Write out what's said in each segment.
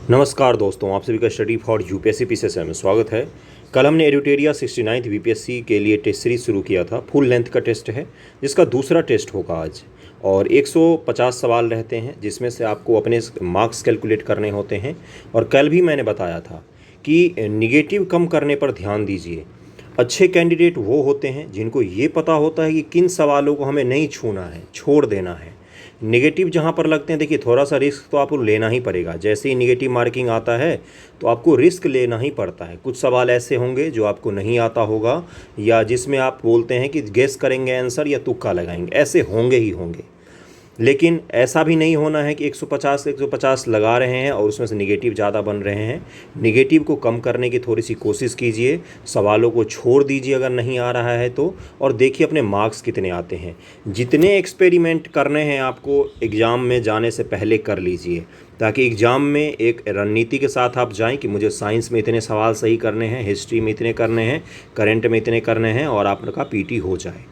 नमस्कार दोस्तों, आप सभी का स्टडी फॉर यूपीएससी पीसीएस में स्वागत है। कल हमने एडिटेरिया 69th बीपीएससी के लिए टेस्ट सीरीज शुरू किया था। फुल लेंथ का टेस्ट है जिसका दूसरा टेस्ट होगा आज, और 150 सवाल रहते हैं जिसमें से आपको अपने मार्क्स कैलकुलेट करने होते हैं। और कल भी मैंने बताया था कि निगेटिव कम करने पर ध्यान दीजिए। अच्छे कैंडिडेट वो होते हैं जिनको ये पता होता है कि किन सवालों को हमें नहीं छूना है, छोड़ देना है। नेगेटिव जहाँ पर लगते हैं, देखिए थोड़ा सा रिस्क तो आपको लेना ही पड़ेगा। जैसे ही नेगेटिव मार्किंग आता है तो आपको रिस्क लेना ही पड़ता है। कुछ सवाल ऐसे होंगे जो आपको नहीं आता होगा, या जिसमें आप बोलते हैं कि गेस करेंगे आंसर या तुक्का लगाएंगे, ऐसे होंगे ही होंगे। लेकिन ऐसा भी नहीं होना है कि 150 लगा रहे हैं और उसमें से निगेटिव ज़्यादा बन रहे हैं। निगेटिव को कम करने की थोड़ी सी कोशिश कीजिए, सवालों को छोड़ दीजिए अगर नहीं आ रहा है तो, और देखिए अपने मार्क्स कितने आते हैं। जितने एक्सपेरिमेंट करने हैं आपको एग्ज़ाम में जाने से पहले कर लीजिए, ताकि एग्ज़ाम में एक रणनीति के साथ आप जाएं कि मुझे साइंस में इतने सवाल सही करने हैं, हिस्ट्री में इतने करने हैं, करंट में इतने करने हैं, और आपका पीटी हो जाए।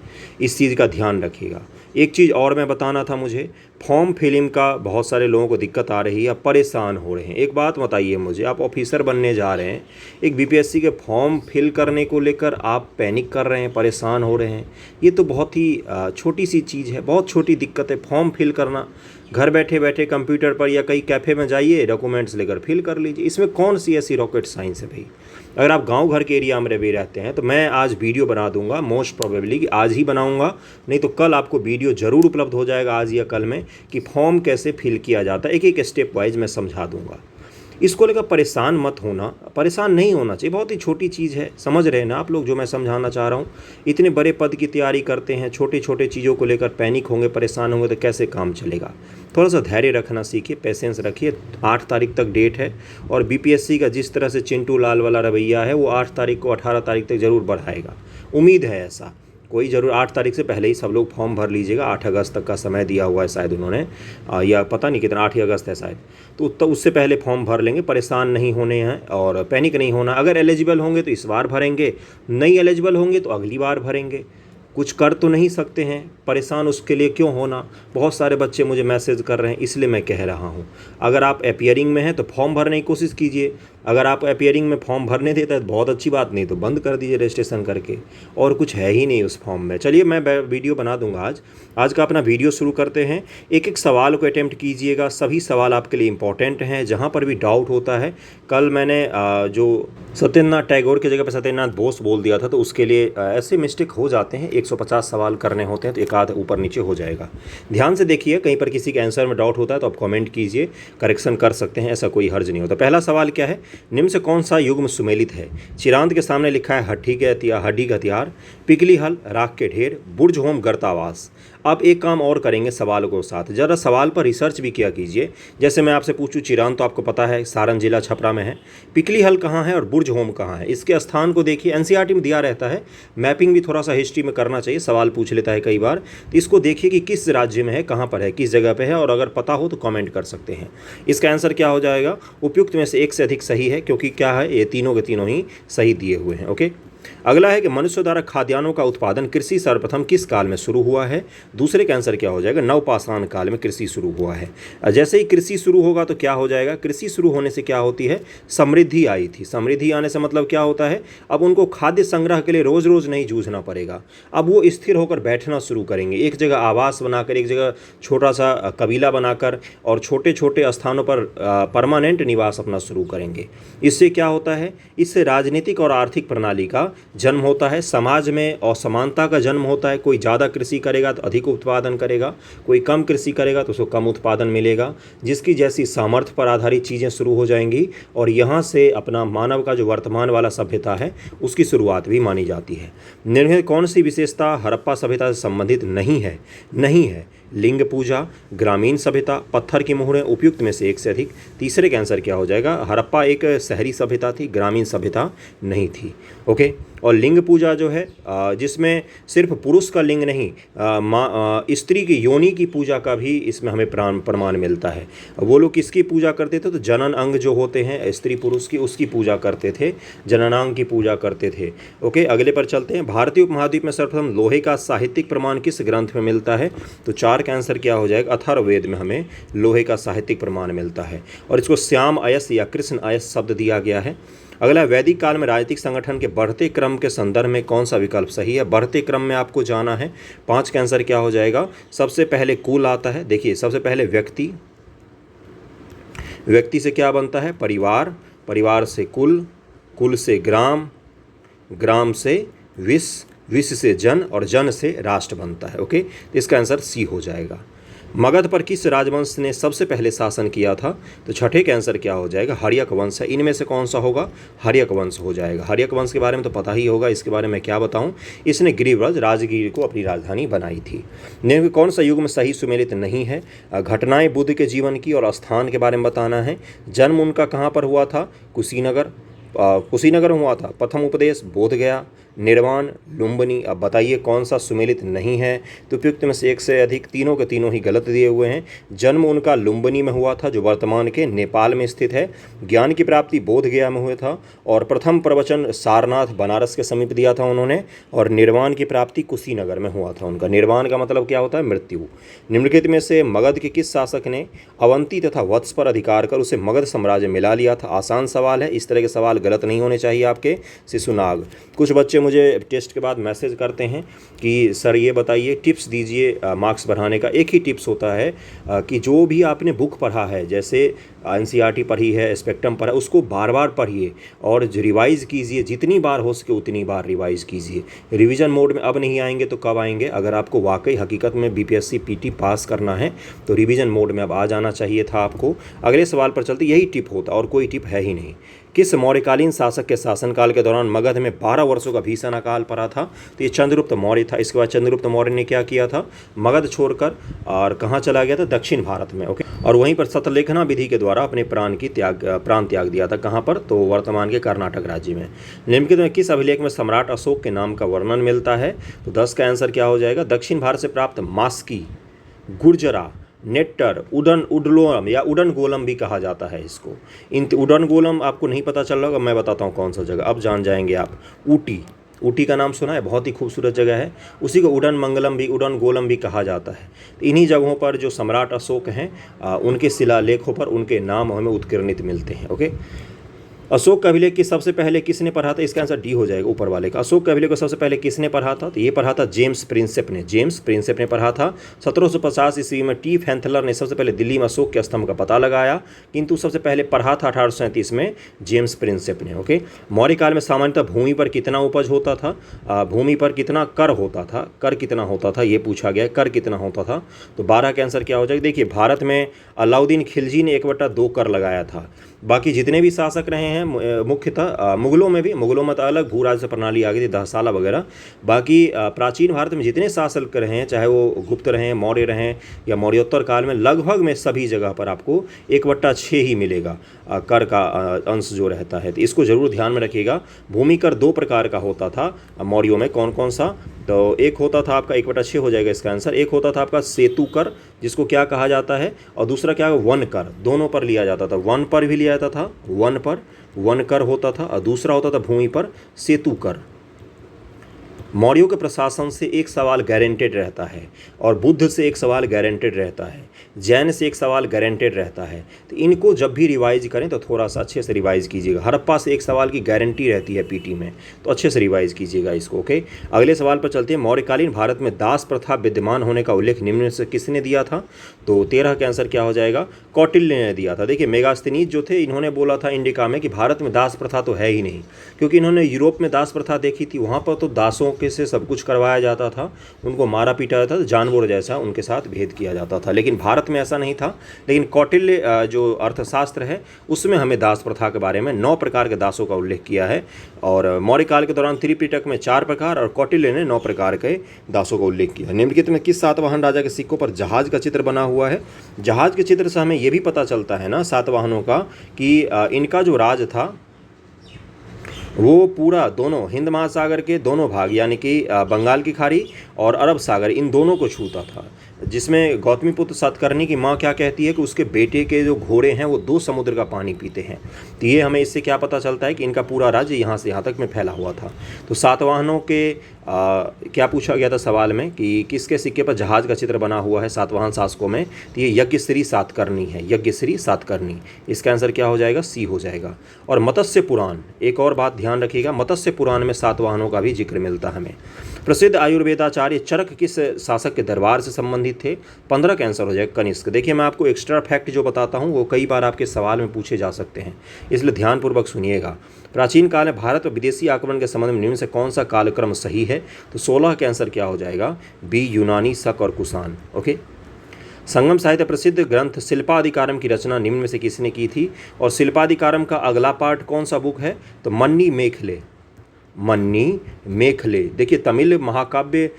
इस चीज़ का ध्यान रखिएगा। एक चीज़ और मैं बताना था, मुझे फॉर्म फिलिंग का बहुत सारे लोगों को दिक्कत आ रही है, आप परेशान हो रहे हैं। एक बात बताइए मुझे, आप ऑफिसर बनने जा रहे हैं, एक बीपीएससी के फॉर्म फिल करने को लेकर आप पैनिक कर रहे हैं, परेशान हो रहे हैं। ये तो बहुत ही छोटी सी चीज़ है, बहुत छोटी दिक्कत है। फॉर्म फिल करना घर बैठे बैठे कंप्यूटर पर या कहीं कैफ़े में जाइए, डॉक्यूमेंट्स लेकर फिल कर लीजिए। इसमें कौन सी ऐसी रॉकेट साइंस है भाई। अगर आप गांव घर के एरिया में भी रहते हैं तो मैं आज वीडियो बना दूंगा, मोस्ट प्रोबेबली कि आज ही बनाऊंगा, नहीं तो कल आपको वीडियो ज़रूर उपलब्ध हो जाएगा, आज या कल में, कि फॉर्म कैसे फिल किया जाता है। एक एक स्टेप वाइज मैं समझा दूंगा। इसको लेकर परेशान मत होना, परेशान नहीं होना चाहिए। बहुत ही छोटी चीज़ है, समझ रहे हैं ना आप लोग जो मैं समझाना चाह रहा हूँ। इतने बड़े पद की तैयारी करते हैं, छोटे छोटे चीज़ों को लेकर पैनिक होंगे, परेशान होंगे तो कैसे काम चलेगा। थोड़ा सा धैर्य रखना सीखिए, पेशेंस रखिए। 8 तारीख तक डेट है, और बीपीएससी का जिस तरह से चिंटू लाल वाला रवैया है वो 8 तारीख को 18 तारीख तक ज़रूर बढ़ाएगा। उम्मीद है ऐसा, कोई ज़रूर 8 तारीख से पहले ही सब लोग फॉर्म भर लीजिएगा। 8 अगस्त तक का समय दिया हुआ है शायद उन्होंने, या पता नहीं कितना, 8 ही अगस्त है शायद, तो उससे पहले फॉर्म भर लेंगे। परेशान नहीं होने हैं और पैनिक नहीं होना। अगर एलिजिबल होंगे तो इस बार भरेंगे, नहीं एलिजिबल होंगे तो अगली बार भरेंगे। कुछ कर तो नहीं सकते हैं, परेशान उसके लिए क्यों होना। बहुत सारे बच्चे मुझे मैसेज कर रहे हैं, इसलिए मैं कह रहा हूँ, अगर आप अपीयरिंग में हैं तो फॉर्म भरने की कोशिश कीजिए। अगर आप अपीयरिंग में फॉर्म भरने देते हैं तो बहुत अच्छी बात, नहीं तो बंद कर दीजिए रजिस्ट्रेशन करके, और कुछ है ही नहीं उस फॉर्म में। चलिए मैं वीडियो बना दूंगा आज का अपना वीडियो शुरू करते हैं। एक एक सवाल को अटैम्प्ट कीजिएगा, सभी सवाल आपके लिए इंपॉर्टेंट हैं। जहाँ पर भी डाउट होता है, कल मैंने जो सत्येंद्रनाथ टैगोर की जगह पर सत्येंद्रनाथ बोस बोल दिया था, तो उसके लिए ऐसे मिस्टेक हो जाते हैं। 150 सवाल करने होते हैं तो एक आध ऊपर नीचे हो जाएगा। ध्यान से देखिए, कहीं पर किसी के आंसर में डाउट होता है तो आप कमेंट कीजिए, करेक्शन कर सकते हैं, ऐसा कोई हर्ज नहीं होता। पहला सवाल क्या है, निम्न से कौन सा युग्म सुमेलित है। चिरांत के सामने लिखा है हड्डी का हथियार, पिघली हल, राख के ढेर, बुर्ज होम, गर्तावास। आप एक काम और करेंगे सवाल को साथ, ज़रा सवाल पर रिसर्च भी किया कीजिए। जैसे मैं आपसे पूछूं, चिरांत तो आपको पता है सारण जिला छपरा में है, पिकली हल कहाँ है और बुर्ज होम कहाँ है, इसके स्थान को देखिए। एनसीईआरटी में दिया रहता है, मैपिंग भी थोड़ा सा हिस्ट्री में करना चाहिए, सवाल पूछ लेता है कई बार। तो इसको देखिए कि किस राज्य में है, कहाँ पर है, किस जगह पर है, और अगर पता हो तो कमेंट कर सकते हैं। इसका आंसर क्या हो जाएगा, उपयुक्त में से एक से अधिक सही है, क्योंकि क्या है, ये तीनों के तीनों ही सही दिए हुए हैं। ओके, अगला है कि मनुष्य द्वारा खाद्यान्नों का उत्पादन कृषि सर्वप्रथम किस काल में शुरू हुआ है। दूसरे का आंसर क्या हो जाएगा, नवपाषाण काल में कृषि शुरू हुआ है। जैसे ही कृषि शुरू होगा तो क्या हो जाएगा, कृषि शुरू होने से क्या होती है, समृद्धि आई थी। समृद्धि आने से मतलब क्या होता है, अब उनको खाद्य संग्रह के लिए रोज रोज नहीं जूझना पड़ेगा। अब वो स्थिर होकर बैठना शुरू करेंगे, एक जगह आवास बनाकर, एक जगह छोटा सा कबीला बनाकर, और छोटे छोटे स्थानों पर परमानेंट निवास अपना शुरू करेंगे। इससे क्या होता है, इससे राजनीतिक और आर्थिक प्रणाली का जन्म होता है। समाज में असमानता का जन्म होता है। कोई ज़्यादा कृषि करेगा तो अधिक उत्पादन करेगा, कोई कम कृषि करेगा तो उसको कम उत्पादन मिलेगा। जिसकी जैसी सामर्थ्य पर आधारित चीज़ें शुरू हो जाएंगी, और यहाँ से अपना मानव का जो वर्तमान वाला सभ्यता है उसकी शुरुआत भी मानी जाती है। निम्न कौन सी विशेषता हड़प्पा सभ्यता से संबंधित नहीं है। लिंग पूजा, ग्रामीण सभ्यता, पत्थर की मोहरें, उपयुक्त में से एक से अधिक। तीसरे का आंसर क्या हो जाएगा, हड़प्पा एक शहरी सभ्यता थी, ग्रामीण सभ्यता नहीं थी। ओके, और लिंग पूजा जो है जिसमें सिर्फ पुरुष का लिंग नहीं, स्त्री की योनि की पूजा का भी इसमें हमें प्रमाण मिलता है। वो लोग किसकी पूजा करते थे, तो जनन अंग जो होते हैं स्त्री पुरुष की, उसकी पूजा करते थे, जननांग की पूजा करते थे। ओके, अगले पर चलते हैं। भारतीय उपमहाद्वीप में सर्वप्रथम लोहे का साहित्यिक प्रमाण किस ग्रंथ में मिलता है, तो 4 4 का आंसर क्या हो जाएगा, अथर्ववेद में हमें लोहे का साहित्यिक प्रमाण मिलता है और इसको श्याम अयस या कृष्ण अयस शब्द दिया गया है। अगला, वैदिक काल में राजनीतिक संगठन के बढ़ते क्रम के संदर्भ में कौन सा विकल्प सही है। बढ़ते क्रम में आपको जाना है। 5 का आंसर क्या हो जाएगा, सबसे पहले कुल आता है। देखिए, सबसे पहले व्यक्ति, व्यक्ति से क्या बनता है, परिवार, परिवार से कुल, कुल से ग्राम, ग्राम से विश्व, विश्व से जन और जन से राष्ट्र बनता है। ओके, तो इसका आंसर सी हो जाएगा। मगध पर किस राजवंश ने सबसे पहले शासन किया था, तो छठे का आंसर क्या हो जाएगा, हर्यक वंश है। इनमें से कौन सा होगा, हर्यक वंश हो जाएगा। हर्यक वंश के बारे में तो पता ही होगा, इसके बारे में क्या बताऊं। इसने गिरिव्रज राजगीर को अपनी राजधानी बनाई थी। निम्न कौन सा युग में सही सुमेलित नहीं है। घटनाएं बुद्ध के जीवन की और स्थान के बारे में बताना है। जन्म उनका कहाँ पर हुआ था, कुशीनगर, कुशीनगर में हुआ था। प्रथम उपदेश बोधगया, निर्वाण लुम्बिनी। अब बताइए कौन सा सुमेलित नहीं है, तो उपयुक्त में से एक से अधिक, तीनों के तीनों ही गलत दिए हुए हैं। जन्म उनका लुम्बिनी में हुआ था जो वर्तमान के नेपाल में स्थित है। ज्ञान की प्राप्ति बोधगया में हुआ था और प्रथम प्रवचन सारनाथ बनारस के समीप दिया था उन्होंने। और निर्वाण की प्राप्ति कुशीनगर में हुआ था उनका। निर्वाण का मतलब क्या होता है, मृत्यु। निम्नलिखित में से मगध के किस शासक ने अवंती तथा वत्स पर अधिकार कर उसे मगध साम्राज्य मिला लिया था। आसान सवाल है, इस तरह के सवाल गलत नहीं होने चाहिए आपके। शिशुनाग। कुछ बच्चे मुझे टेस्ट के बाद मैसेज करते हैं कि सर ये बताइए, टिप्स दीजिए मार्क्स बढ़ाने का। एक ही टिप्स होता है कि जो भी आपने बुक पढ़ा है, जैसे एनसीईआरटी पढ़ी है, स्पेक्ट्रम पढ़ा है, उसको बार बार पढ़िए और रिवाइज़ कीजिए। जितनी बार हो सके उतनी बार रिवाइज़ कीजिए। रिवीजन मोड में अब नहीं आएंगे तो कब आएंगे। अगर आपको वाकई हकीकत में बीपीएससी पीटी पास करना है तो रिवीजन मोड में अब आ जाना चाहिए था आपको। अगले सवाल पर चलते, यही टिप होता और कोई टिप है ही नहीं। किस मौर्यकालीन शासक के शासनकाल के दौरान मगध में 12 वर्षों का भीषण अकाल पड़ा था, तो ये चंद्रगुप्त मौर्य था। इसके बाद चंद्रगुप्त मौर्य ने क्या किया था, मगध छोड़कर और कहाँ चला गया था, दक्षिण भारत में। ओके, और वहीं पर शतलेखना विधि के द्वारा अपने प्राण त्याग दिया था। कहाँ पर, तो वर्तमान के कर्नाटक राज्य में। निम्नलिखित में किस अभिलेख में सम्राट अशोक के नाम का वर्णन मिलता है, तो 10 का आंसर क्या हो जाएगा, दक्षिण भारत से प्राप्त मास्की, गुर्जरा, नेट्टर, उडलोम या उडन गोलम भी कहा जाता है इसको। इन उडन गोलम आपको नहीं पता चल रहा होगा, मैं बताता हूँ कौन सा जगह, अब जान जाएंगे आप। ऊटी, ऊटी का नाम सुना है, बहुत ही खूबसूरत जगह है। उसी को उडन मंगलम भी, उडन गोलम भी कहा जाता है। तो इन्हीं जगहों पर जो सम्राट अशोक हैं उनके शिलालेखों पर उनके नाम हमें उत्कीर्णित मिलते हैं। ओके, अशोक का अभिलेख की सबसे पहले किसने पढ़ा था, इसका आंसर डी हो जाएगा ऊपर वाले का। अशोक का अभिलेख को सबसे पहले किसने पढ़ा था, तो ये पढ़ा था जेम्स प्रिंसेप ने। जेम्स प्रिंसेप ने पढ़ा था। 1750 ईस्वी में टी फैंथलर ने सबसे पहले दिल्ली में अशोक के स्तंभ का पता लगाया, किंतु सबसे पहले पढ़ा था 1837 में जेम्स प्रिंसेप ने। ओके, मौर्य काल में सामान्यतः भूमि पर कितना उपज होता था, भूमि पर कितना कर होता था, कर कितना होता था ये पूछा गया, कर कितना होता था, तो 12 का आंसर क्या हो जाएगा। देखिए, भारत में अलाउद्दीन खिलजी ने 1/2 कर लगाया था। बाकी जितने भी शासक रहे हैं मुख्यतः मुगलों में भी, मुगलों में तो अलग भू राजस्व प्रणाली आ गई थी, दहसाला वगैरह। बाकी प्राचीन भारत में जितने शासक रहे हैं, चाहे वो गुप्त रहें, मौर्य रहें या मौर्योत्तर काल में, लगभग में सभी जगह पर आपको 1/6 ही मिलेगा कर का अंश जो रहता है। तो इसको जरूर ध्यान में रखिएगा। भूमि कर 2 प्रकार का होता था मौर्यों में, कौन कौन सा, तो एक होता था आपका 1/6 हो जाएगा इसका आंसर। एक होता था आपका सेतु कर, जिसको क्या कहा जाता है, और दूसरा क्या है, वन कर। दोनों पर लिया जाता था, वन पर भी लिया जाता था, वन पर वन कर होता था, और दूसरा होता था भूमि पर सेतु कर। मौर्यों के प्रशासन से एक सवाल गारंटेड रहता है और बुद्ध से एक सवाल गारंटेड रहता है, जैन से एक सवाल गारंटेड रहता है। तो इनको जब भी रिवाइज करें तो थोड़ा सा अच्छे से रिवाइज कीजिएगा। हड़प्पा से एक सवाल की गारंटी रहती है पीटी में, तो अच्छे से रिवाइज कीजिएगा इसको। ओके, अगले सवाल पर चलते हैं। मौर्यकालीन भारत में दास प्रथा विद्यमान होने का उल्लेख निम्न से किसने दिया था, तो 13 का आंसर क्या हो जाएगा, कौटिल्य ने दिया था। देखिए, मेगास्थनीज जो थे, इन्होंने बोला था इंडिका में कि भारत में दास प्रथा तो है ही नहीं, क्योंकि इन्होंने यूरोप में दास प्रथा देखी थी। वहाँ पर तो दासों के से सब कुछ करवाया जाता था, उनको मारा पीटा जाता था, जानवर जैसा उनके साथ भेद किया जाता था। लेकिन भारत में ऐसा नहीं था। लेकिन कौटिल्य जो अर्थशास्त्र है उसमें हमें दास प्रथा के बारे में 9 प्रकार के दासों का उल्लेख किया है। और मौर्य काल के दौरान त्रिपिटक में 4 प्रकार और कौटिल्य ने 9 प्रकार के दासों का उल्लेख किया। निम्नलिखित में किस सातवाहन राजा के सिक्कों पर जहाज का चित्र बना हुआ है। जहाज के चित्र से हमें यह भी पता चलता है ना सातवाहनों का कि इनका जो राज था वो पूरा दोनों हिंद महासागर के दोनों भाग, यानी कि बंगाल की खाड़ी और अरब सागर, इन दोनों को छूता था। जिसमें गौतमीपुत्र सातकर्णी की माँ क्या कहती है कि उसके बेटे के जो घोड़े हैं वो 2 समुद्र का पानी पीते हैं। तो ये हमें इससे क्या पता चलता है कि इनका पूरा राज्य यहाँ से यहाँ तक में फैला हुआ था। तो सातवाहनों के क्या पूछा गया था सवाल में कि किसके सिक्के पर जहाज का चित्र बना हुआ है सातवाहन शासकों में, तो ये यज्ञश्री सातकर्णी है, यज्ञश्री सातकर्णी। इसका आंसर क्या हो जाएगा, सी हो जाएगा। और मत्स्य पुराण, एक और बात ध्यान रखिएगा, मत्स्य पुराण में सातवाहनों का भी जिक्र मिलता है हमें। प्रसिद्ध आयुर्वेदाचार्य चरक किस शासक के दरबार से संबंधित थे, 15 का आंसर हो जाएगा कनिष्क। देखिए मैं आपको एक्स्ट्रा फैक्ट जो बताता हूँ वो कई बार आपके सवाल में पूछे जा सकते हैं, इसलिए ध्यानपूर्वक सुनिएगा। प्राचीन काल में भारत में विदेशी आक्रमण के संबंध में निम्न से कौन सा कालक्रम सही है, तो 16 का आंसर क्या हो जाएगा, बी, यूनानी, शक और कुषाण। ओके। संगम साहित्य प्रसिद्ध ग्रंथ शिल्पाधिकारम की रचना निम्न में से किसने की थी, और शिल्पाधिकारम का अगला पार्ट कौन सा बुक है, तो मन्नी मेखले, मन्नी मेखले। देखिए तमिल महाकाव्य,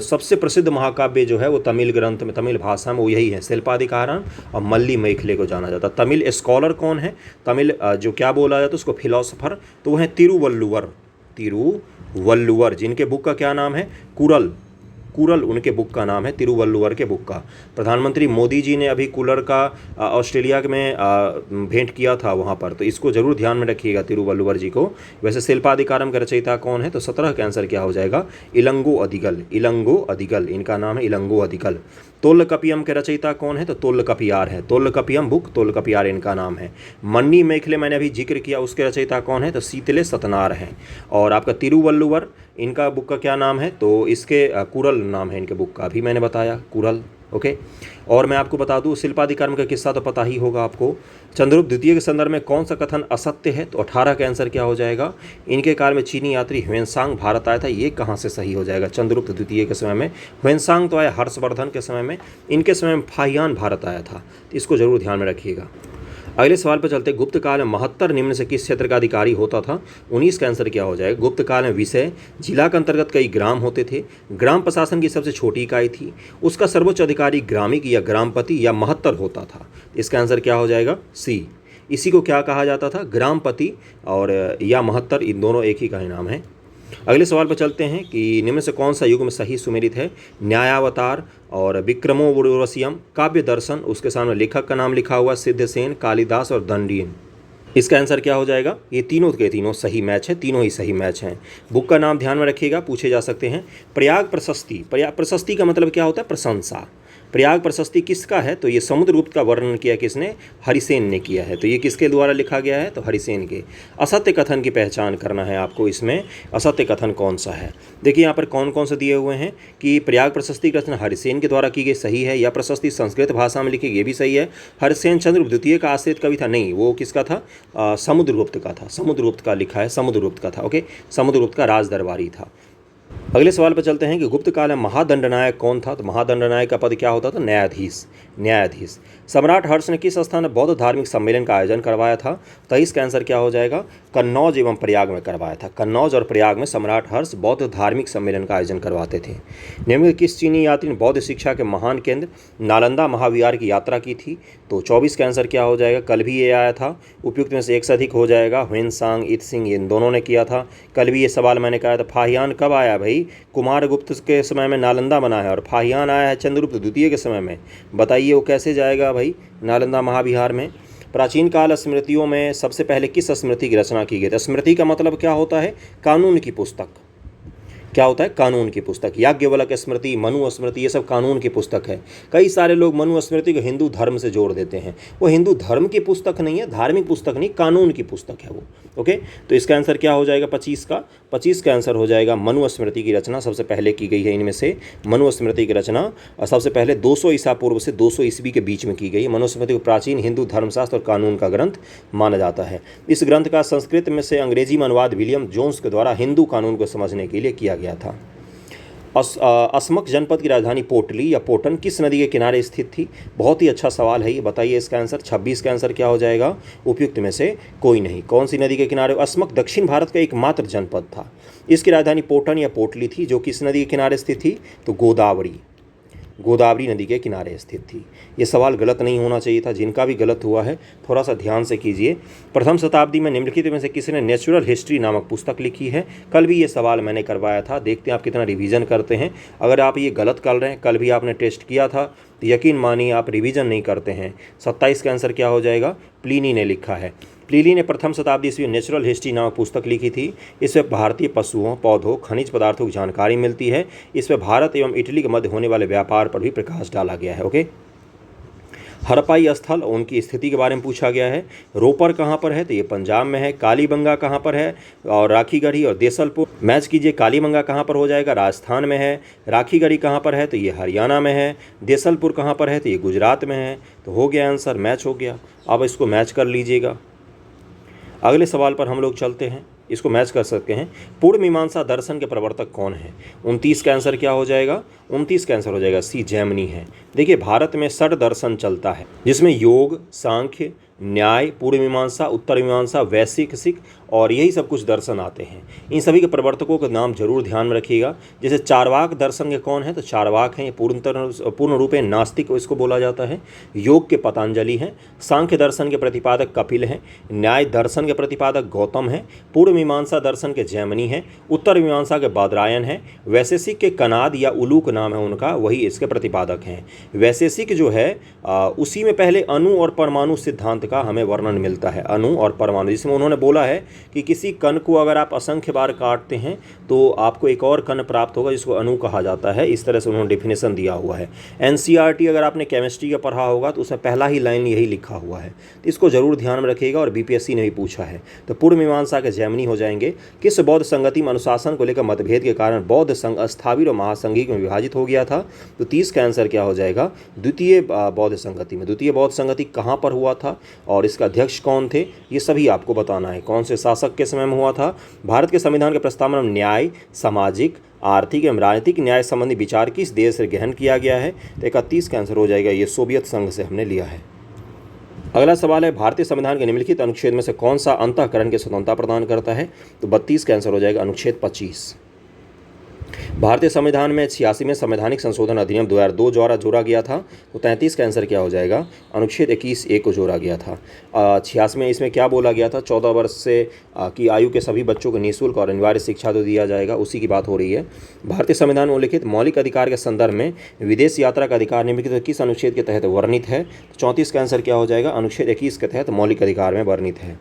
सबसे प्रसिद्ध महाकाव्य जो है वो तमिल ग्रंथ में, तमिल भाषा में वो यही है, शिल्पाधिकारम और मल्ली मेखले को जाना जाता है। तमिल स्कॉलर कौन है, तमिल जो क्या बोला जाता है उसको फिलोसफर, तो वो है तिरुवल्लुवर, तिरुवल्लुवर, जिनके बुक का क्या नाम है, कुरल, कुरल उनके बुक का नाम है, तिरुवल्लुवर के बुक का। प्रधानमंत्री मोदी जी ने अभी कुरल का ऑस्ट्रेलिया में भेंट किया था वहाँ पर, तो इसको जरूर ध्यान में रखिएगा तिरुवल्लुवर जी को। वैसे शिल्पाधिकारम का रचयिता कौन है, तो 17 का आंसर क्या हो जाएगा, इलंगो अदिगल, इलंगो अदिगल, इनका नाम है इलंगो अदिगल। तोल्लकपियम के रचयिता कौन है, तो तोल्लकपियार है, तोल्लकपियम बुक तोल्लकपियार इनका नाम है। मन्नी मेखले मैंने अभी जिक्र किया, उसके रचयिता कौन है, तो शीतले सतनार हैं। और आपका तिरुवल्लुवर, इनका बुक का क्या नाम है, तो इसके कुरल नाम है इनके बुक का, अभी मैंने बताया कुरल। ओके। और मैं आपको बता दूं शिल्पाधिकारम का किस्सा तो पता ही होगा आपको। चंद्रगुप्त द्वितीय के संदर्भ में कौन सा कथन असत्य है, तो 18 का आंसर क्या हो जाएगा, इनके काल में चीनी यात्री ह्वेनसांग भारत आया था, ये कहाँ से सही हो जाएगा, चंद्रगुप्त द्वितीय के समय में। ह्वेनसांग तो आया हर्षवर्धन के समय में, इनके समय में फाहियान भारत आया था, तो इसको जरूर ध्यान में रखिएगा। अगले सवाल पर चलते, गुप्त काल में महत्तर निम्न से किस क्षेत्र का अधिकारी होता था, 19 का आंसर क्या हो जाएगा। गुप्त काल में विषय, जिला के अंतर्गत कई ग्राम होते थे, ग्राम प्रशासन की सबसे छोटी इकाई थी, उसका सर्वोच्च अधिकारी ग्रामिक या ग्रामपति या महत्तर होता था। इसका आंसर क्या हो जाएगा, सी। इसी को क्या कहा जाता था, ग्रामपति और या महत्तर, इन दोनों एक ही का ही नाम है। अगले सवाल पर चलते हैं कि निम्न से कौन सा युग में सही सुमेलित है, न्यायावतार और विक्रमोर्वशीयम, काव्य दर्शन, उसके सामने लेखक का नाम लिखा हुआ सिद्धसेन, कालिदास और दंडीन। इसका आंसर क्या हो जाएगा, ये तीनों के तीनों सही मैच है, तीनों ही सही मैच हैं। बुक का नाम ध्यान में रखिएगा, पूछे जा सकते हैं। प्रयाग प्रशस्ति, प्रयाग प्रशस्ति का मतलब क्या होता है, प्रशंसा। प्रयाग प्रशस्ति किसका है, तो ये समुद्रगुप्त का वर्णन किया किसने, हरिसेन ने किया है, तो ये किसके द्वारा लिखा गया है, तो हरिसेन के। असत्य कथन की पहचान करना है आपको, इसमें असत्य कथन कौन सा है। देखिए यहाँ पर कौन कौन से दिए हुए हैं कि प्रयाग प्रशस्ति की रचना हरिसेन के द्वारा की गई, सही है। या प्रशस्ति संस्कृत भाषा में लिखी, ये भी सही है। हरिसेन चंद्रगुप्त द्वितीय का आश्रित कवि था, नहीं, वो किसका था, समुद्रगुप्त का था, समुद्रगुप्त का लिखा है, समुद्रगुप्त का था। ओके, समुद्रगुप्त का राज दरबारी था। अगले सवाल पर चलते हैं कि गुप्त काल में महादंडनायक कौन था, तो महादंडनायक का पद क्या होता था, न्यायाधीश, न्यायाधीश। सम्राट हर्ष ने किस स्थान में बौद्ध धार्मिक सम्मेलन का आयोजन करवाया था, तो इसका आंसर क्या हो जाएगा, कन्नौज एवं प्रयाग में करवाया था। कन्नौज और प्रयाग में सम्राट हर्ष बौद्ध धार्मिक सम्मेलन का आयोजन करवाते थे। निम्न किस चीनी यात्री ने बौद्ध शिक्षा के महान केंद्र नालंदा महाविहार की यात्रा की थी, तो 24 का आंसर क्या हो जाएगा, कल भी ये आया था, उपयुक्त में से एक से अधिक हो जाएगा, ह्वेनसांग, इत्सिंग, इन दोनों ने किया था। कल भी ये सवाल मैंने कहा था। फाहियान कब आया भाई, कुमारगुप्त के समय में नालंदा बना है, और फाहियान आया है चंद्रगुप्त द्वितीय के समय में, बताइए वो कैसे जाएगा भाई नालंदा महाविहार में। प्राचीन काल स्मृतियों में सबसे पहले किस स्मृति की रचना की गई थी। स्मृति का मतलब क्या होता है, कानून की पुस्तक, क्या होता है, कानून की पुस्तक। याज्ञवल्क्य स्मृति, मनु स्मृति, ये सब कानून की पुस्तक है। कई सारे लोग मनु स्मृति को हिंदू धर्म से जोड़ देते हैं, वो हिंदू धर्म की पुस्तक नहीं है, धार्मिक पुस्तक नहीं, कानून की पुस्तक है वो। ओके, तो इसका आंसर क्या हो जाएगा, 25 का आंसर हो जाएगा। मनु स्मृति की रचना सबसे पहले की गई है, इनमें से मनु स्मृति की रचना सबसे पहले 200 ईसा पूर्व से 200 ईस्वी के बीच में की गई। मनु स्मृति को प्राचीन हिंदू धर्मशास्त्र और कानून का ग्रंथ माना जाता है। इस ग्रंथ का संस्कृत में से अंग्रेजी में अनुवाद विलियम जोन्स के द्वारा हिंदू कानून को समझने के लिए किया गया था। असमक जनपद की राजधानी पोटली या पोटन किस नदी के किनारे स्थित थी, बहुत ही अच्छा सवाल है ये, बताइए इसका आंसर। 26 का आंसर क्या हो जाएगा, उपयुक्त में से कोई नहीं। कौन सी नदी के किनारे, असमक दक्षिण भारत का एकमात्र जनपद था, इसकी राजधानी पोटन या पोटली थी, जो किस नदी के किनारे स्थित थी, तो गोदावरी, गोदावरी नदी के किनारे स्थित थी। ये सवाल गलत नहीं होना चाहिए था, जिनका भी गलत हुआ है थोड़ा सा ध्यान से कीजिए। प्रथम शताब्दी में निम्नलिखित में से किसी ने नेचुरल हिस्ट्री नामक पुस्तक लिखी है, कल भी ये सवाल मैंने करवाया था, देखते हैं आप कितना रिवीजन करते हैं। अगर आप ये गलत कर रहे हैं, कल भी आपने टेस्ट किया था तो यकीन मानिए आप रिवीजन नहीं करते हैं। 27 का आंसर क्या हो जाएगा? प्लिनी ने लिखा है। प्लिनी ने प्रथम शताब्दी ईस्वी नेचुरल हिस्ट्री नामक पुस्तक लिखी थी। इसमें भारतीय पशुओं, पौधों, खनिज पदार्थों की जानकारी मिलती है। इसमें भारत एवं इटली के मध्य होने वाले व्यापार पर भी प्रकाश डाला गया है। ओके, हड़प्पाई स्थल और उनकी स्थिति के बारे में पूछा गया है। रोपर कहाँ पर है? तो ये पंजाब में है। कालीबंगा कहाँ पर है? और राखीगढ़ी और देसलपुर। मैच कीजिए, कालीबंगा कहाँ पर हो जाएगा? राजस्थान में है। राखीगढ़ी कहाँ पर है? तो ये हरियाणा में है। देसलपुर कहाँ पर है? तो ये गुजरात में है। तो हो गया आंसर, मैच हो गया। अब इसको मैच कर लीजिएगा। अगले सवाल पर हम लोग चलते हैं, इसको मैच कर सकते हैं। पूर्ण मीमांसा दर्शन के प्रवर्तक कौन है? 29 का आंसर क्या हो जाएगा? 29 का आंसर हो जाएगा सी, जैमिनी है। देखिए, भारत में 6 दर्शन चलता है, जिसमें योग, सांख्य, न्याय, पूर्व मीमांसा, उत्तर मीमांसा, वैशेषिक और यही सब कुछ दर्शन आते हैं। इन सभी के प्रवर्तकों के नाम जरूर ध्यान में रखिएगा। जैसे चारवाक दर्शन के कौन है? तो चारवाक हैं, पूर्ण रूप में नास्तिक इसको बोला जाता है। योग के पतंजलि हैं। सांख्य दर्शन के प्रतिपादक कपिल हैं। न्याय दर्शन के प्रतिपादक गौतम हैं। पूर्व मीमांसा दर्शन के जैमिनी हैं। उत्तर मीमांसा के बादरायन हैं। वैशेषिक के कनाद या उलूक नाम है उनका, वही इसके प्रतिपादक हैं। वैशेषिक जो है उसी में पहले अणु और परमाणु सिद्धांत का हमें वर्णन मिलता है। अणु और परमाणु, जिसमें उन्होंने बोला है कि किसी कण को अगर आप असंख्य बार काटते हैं तो आपको एक और कण प्राप्त होगा जिसको अणु कहा जाता है। इस तरह से उन्होंने डेफिनेशन दिया हुआ है। एनसीईआरटी अगर आपने केमिस्ट्री का पढ़ा होगा तो उसमें पहला ही लाइन यही लिखा हुआ है, तो इसको जरूर ध्यान में रखिएगा। और बीपीएससी ने भी पूछा है। तो पूर्व मीमांसा के जैमिनी हो जाएंगे। किस बौद्ध संगति में अनुशासन को लेकर मतभेद के कारण बौद्ध संघ अस्थावीर और महासंघिक में विभाजित हो गया था? तो 30 का आंसर क्या हो जाएगा? द्वितीय बौद्ध संगति में। द्वितीय बौद्ध संगति कहाँ पर हुआ था और इसका अध्यक्ष कौन थे, ये सभी आपको बताना है। कौन से शासक के समय में हुआ था? भारत के संविधान के प्रस्तावना में न्याय, सामाजिक, आर्थिक एवं राजनीतिक न्याय संबंधी विचार किस देश से ग्रहण किया गया है? तो 31 का आंसर हो जाएगा, ये सोवियत संघ से हमने लिया है। अगला सवाल है, भारतीय संविधान के निम्नलिखित अनुच्छेद में से कौन सा अंतःकरण की स्वतंत्रता प्रदान करता है? तो 32 का आंसर हो जाएगा अनुच्छेद 25। भारतीय संविधान में 86वें संवैधानिक संशोधन अधिनियम 2002 द्वारा जोड़ा गया था। तो 33 का आंसर क्या हो जाएगा? अनुच्छेद 21(a) को जोड़ा गया था। 86 में इसमें क्या बोला गया था? 14 वर्ष से की आयु के सभी बच्चों को निःशुल्क और अनिवार्य शिक्षा तो दिया जाएगा, उसी की बात हो रही है। भारतीय संविधान में उल्लिखित मौलिक अधिकार के संदर्भ में विदेश यात्रा का अधिकार निम्नलिखित किस अनुच्छेद के तहत वर्णित है? तो 34 का आंसर क्या हो जाएगा? अनुच्छेद 21 के तहत मौलिक अधिकार में वर्णित है।